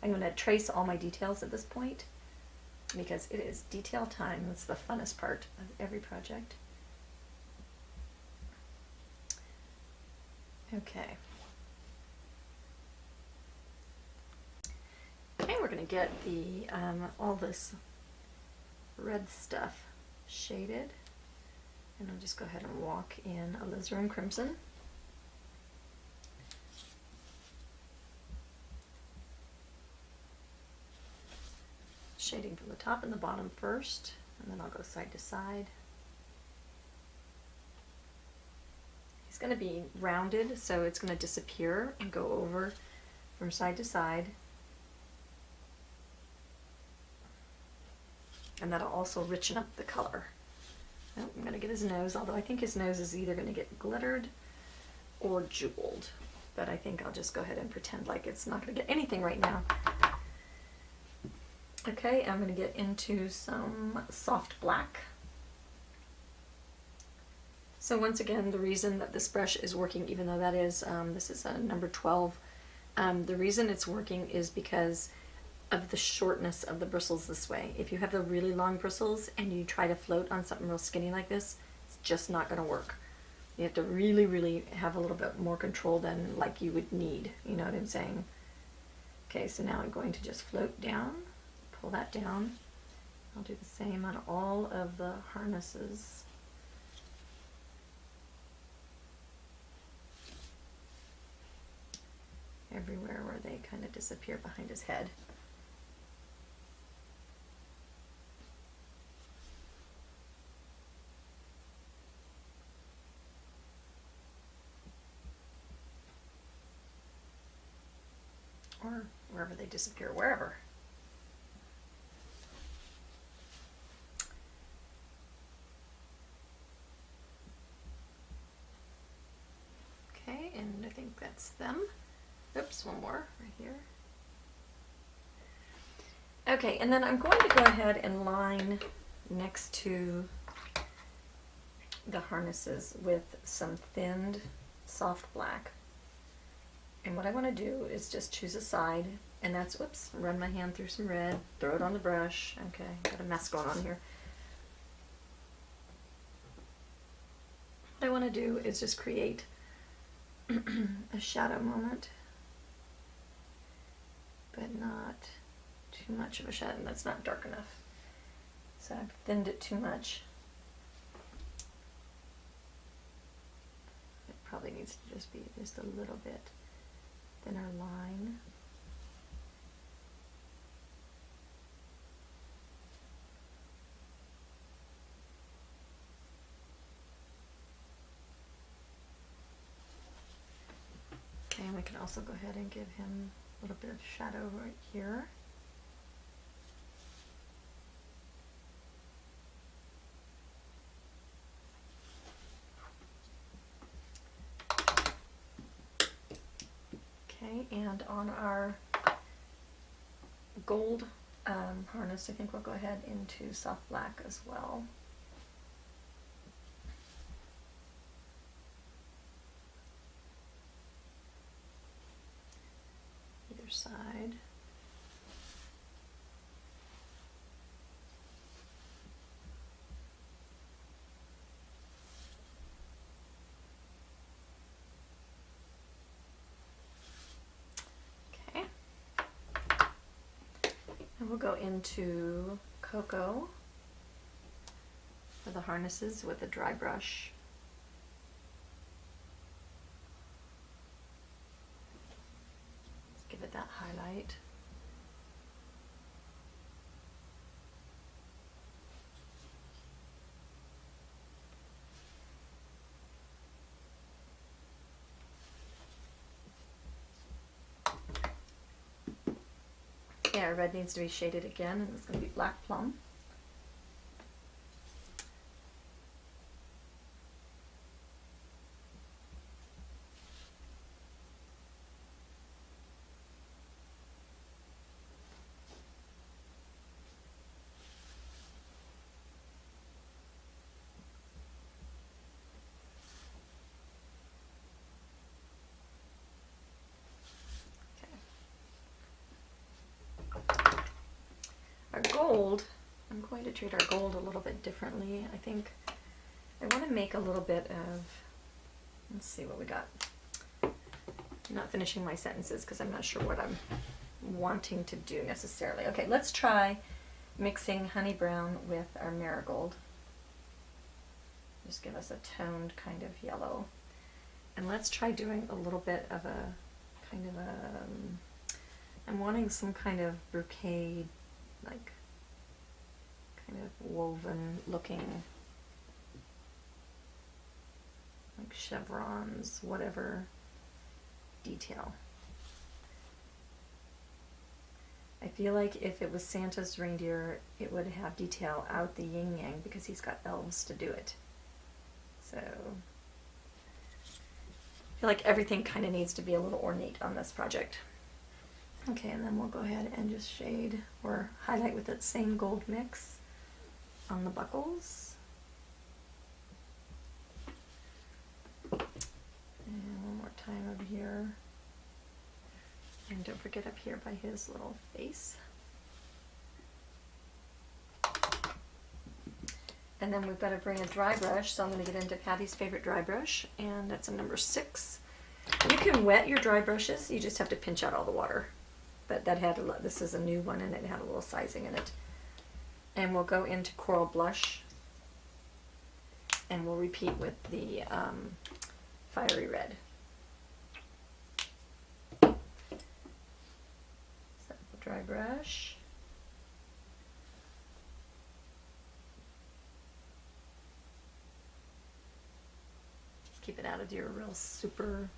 [SPEAKER 1] I'm going to trace all my details at this point because it is detail time. That's the funnest part of every project. Okay. Okay, we're going to get the all this red stuff shaded, and I'll just go ahead and walk in Alizarin crimson. Shading from the top and the bottom first, and then I'll go side to side. It's going to be rounded, so it's going to disappear and go over from side to side. And that'll also richen up the color. Oh, I'm going to get his nose, although I think his nose is either going to get glittered or jeweled. But I think I'll just go ahead and pretend like it's not going to get anything right now. Okay, I'm going to get into some soft black. So once again, the reason that this brush is working, even though that is, this is a number 12, the reason it's working is because of the shortness of the bristles this way. If you have the really long bristles and you try to float on something real skinny like this, it's just not going to work. You have to really, really have a little bit more control than like you would need. You know what I'm saying? Okay, so now I'm going to just float down, pull that down. I'll do the same on all of the harnesses. Everywhere where they kind of disappear behind his head. Or wherever they disappear, wherever. Okay, and I think that's them. Oops, one more right here. Okay, and then I'm going to go ahead and line next to the harnesses with some thinned soft black. And what I want to do is just choose a side, and that's, whoops, run my hand through some red, throw it on the brush. Okay, got a mess going on here. What I want to do is just create a shadow moment, but not too much of a shadow. That's not dark enough. So I've thinned it too much. It probably needs to just be just a little bit thinner line. Okay, and we can also go ahead and give him a little bit of shadow right here. Okay, and on our gold harness, I think we'll go ahead into soft black as well. Either side. And we'll go into cocoa for the harnesses with a dry brush. Let's give it that highlight. Yeah, red needs to be shaded again, and it's going to be black plum. Our gold, I'm going to treat our gold a little bit differently. I think I want to make a little bit of, let's see what we got. I'm not finishing my sentences because I'm not sure what I'm wanting to do necessarily. Okay, let's try mixing honey brown with our marigold. Just give us a toned kind of yellow. And let's try doing a little bit of a kind of a, I'm wanting some kind of brocade, like kind of woven looking, like chevrons, whatever detail. I feel like if it was Santa's reindeer, it would have detail out the yin yang because he's got elves to do it. So I feel like everything kind of needs to be a little ornate on this project. Okay, and then we'll go ahead and just shade or highlight with that same gold mix on the buckles. And one more time over here. And don't forget up here by his little face. And then we've got to bring a dry brush, so I'm going to get into Patty's favorite dry brush, and that's a number 6. You can wet your dry brushes, you just have to pinch out all the water. But that had this is a new one and it had a little sizing in it. And we'll go into Coral Blush, and we'll repeat with the Fiery Red. So dry brush. Keep it out of your real super.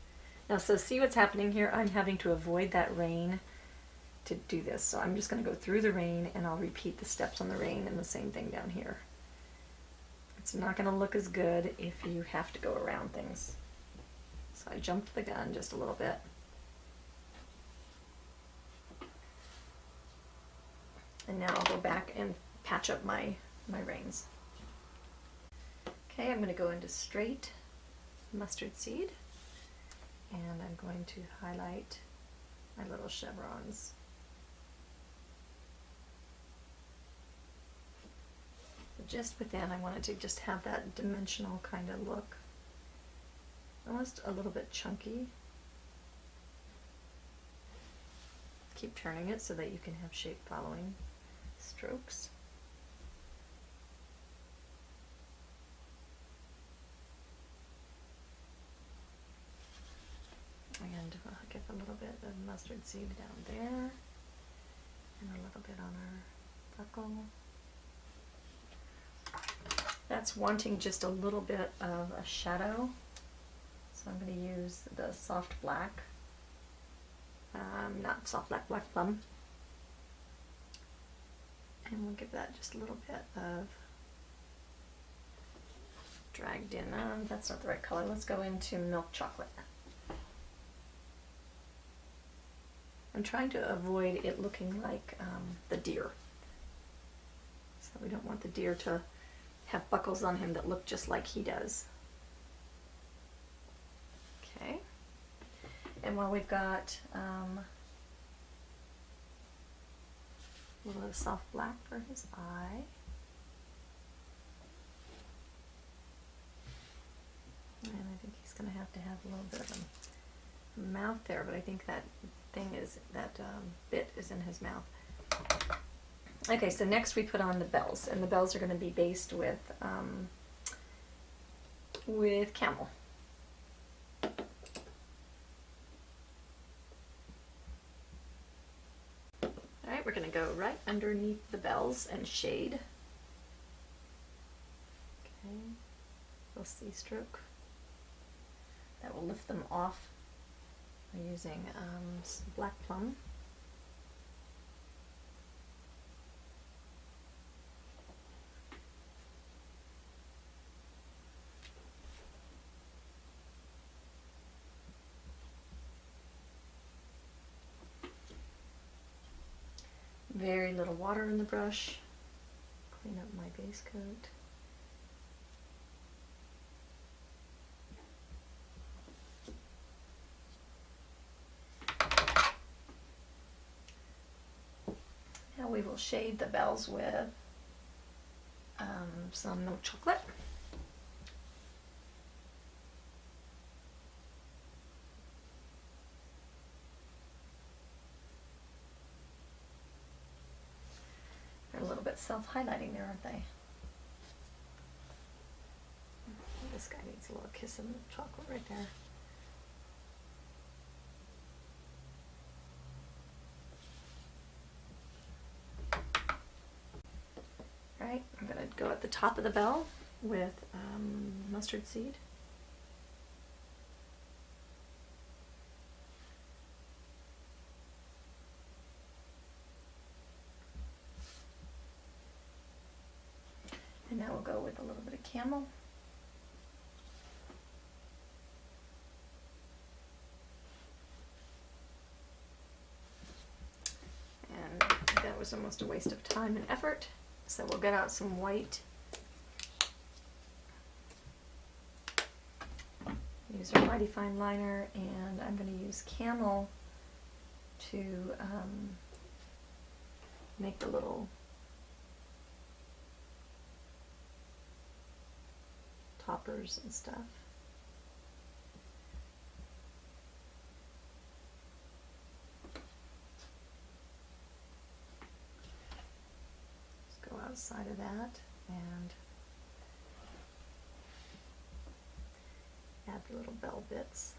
[SPEAKER 1] Now, so see what's happening here? I'm having to avoid that rain to do this. So I'm just going to go through the rain and I'll repeat the steps on the rain and the same thing down here. It's not going to look as good if you have to go around things. So I jumped the gun just a little bit. And now I'll go back and patch up my reins. Okay, I'm going to go into Straight Mustard Seed, and I'm going to highlight my little chevrons. But just within, I wanted to just have that dimensional kind of look, almost a little bit chunky. Keep turning it so that you can have shape following strokes. And I'll give a little bit of mustard seed down there, and a little bit on our buckle. That's wanting just a little bit of a shadow, so I'm going to use the soft black, not soft black, black plum, and we'll give that just a little bit of dragged in. That's not the right color. Let's go into milk chocolate. I'm trying to avoid it looking like the deer. So we don't want the deer to have buckles on him that look just like he does. Okay. And while we've got a little bit of soft black for his eye. And I think he's going to have a little bit of a mouth there, but I think that thing is, that bit is in his mouth. Okay, so next we put on the bells, and the bells are going to be based with camel. Alright, we're going to go right underneath the bells and shade. Okay, little C-stroke. That will lift them off. We're using black plum. Very little water in the brush. Clean up my base coat. Now we will shade the bells with some milk chocolate. They're a little bit self-highlighting there, aren't they? This guy needs a little kiss of milk chocolate right there. Right, I'm going to go at the top of the bell with mustard seed. And now we'll go with a little bit of camel. was almost a waste of time and effort. So we'll get out some white. Use our mighty fine liner, and I'm going to use Camel to make the little toppers and stuff. Let's go outside of that and add the little bell bits.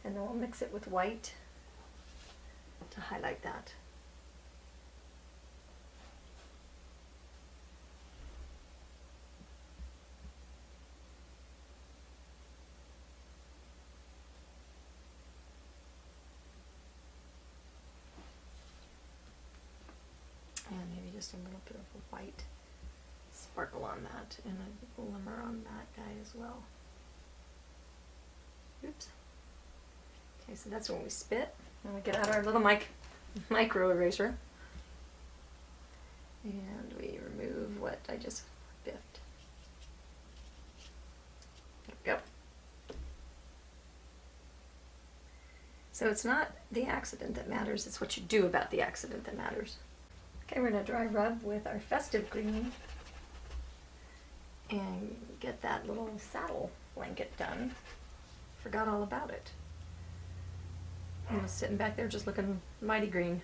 [SPEAKER 1] And then we'll mix it with white to highlight that. And maybe just a little bit of a white sparkle on that and a glimmer on that guy as well. Oops. Okay, so that's when we spit. And we get out our little micro eraser. And we remove what I just biffed. There we go. So it's not the accident that matters, it's what you do about the accident that matters. Okay, we're going to dry rub with our festive green and get that little saddle blanket done. Forgot all about it. I was sitting back there just looking mighty green.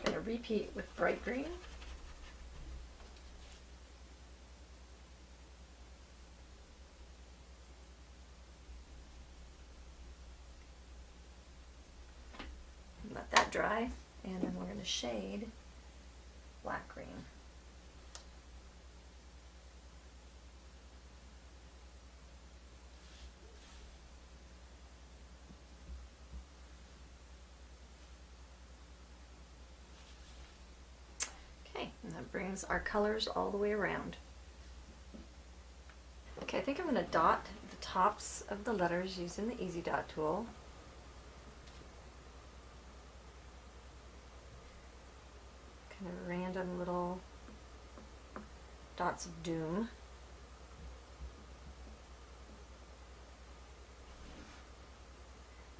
[SPEAKER 1] Gonna repeat with bright green. Let that dry, and then we're gonna shade black green. And that brings our colors all the way around. Okay, I think I'm going to dot the tops of the letters using the Easy Dot tool. Kind of random little dots of doom.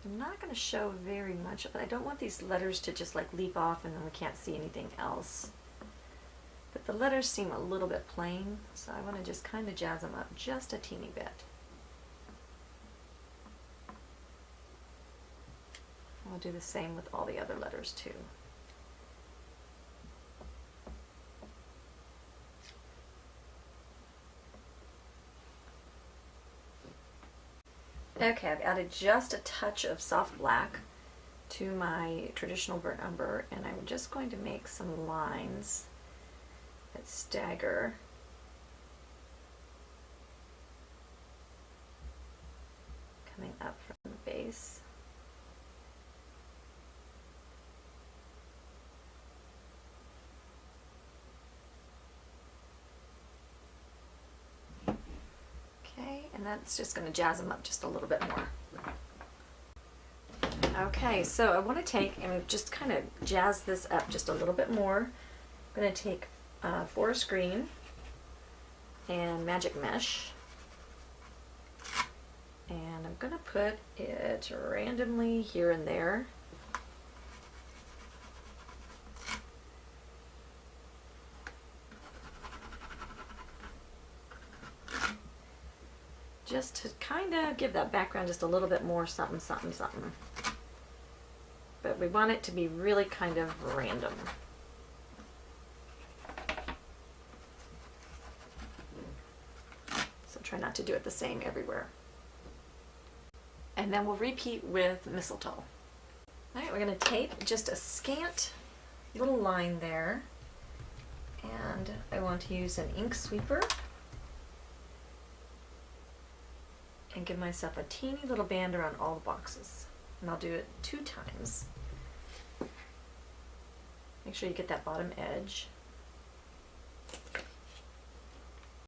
[SPEAKER 1] I'm not going to show very much, but I don't want these letters to just like leap off and then we can't see anything else. But the letters seem a little bit plain, so I want to just kind of jazz them up just a teeny bit. I'll do the same with all the other letters too. Okay, I've added just a touch of soft black to my traditional burnt umber, and I'm just going to make some lines that stagger. Coming up from the base. Okay, and that's just going to jazz them up just a little bit more. Okay, so I want to take and just kind of jazz this up just a little bit more. I'm going to take forest green and magic mesh, and I'm going to put it randomly here and there. Just to kind of give that background just a little bit more something, something, something. But we want it to be really kind of random. Try not to do it the same everywhere. And then we'll repeat with mistletoe. Alright, we're going to tape just a scant little line there. And I want to use an ink sweeper and give myself a teeny little band around all the boxes. And I'll do it 2 times. Make sure you get that bottom edge.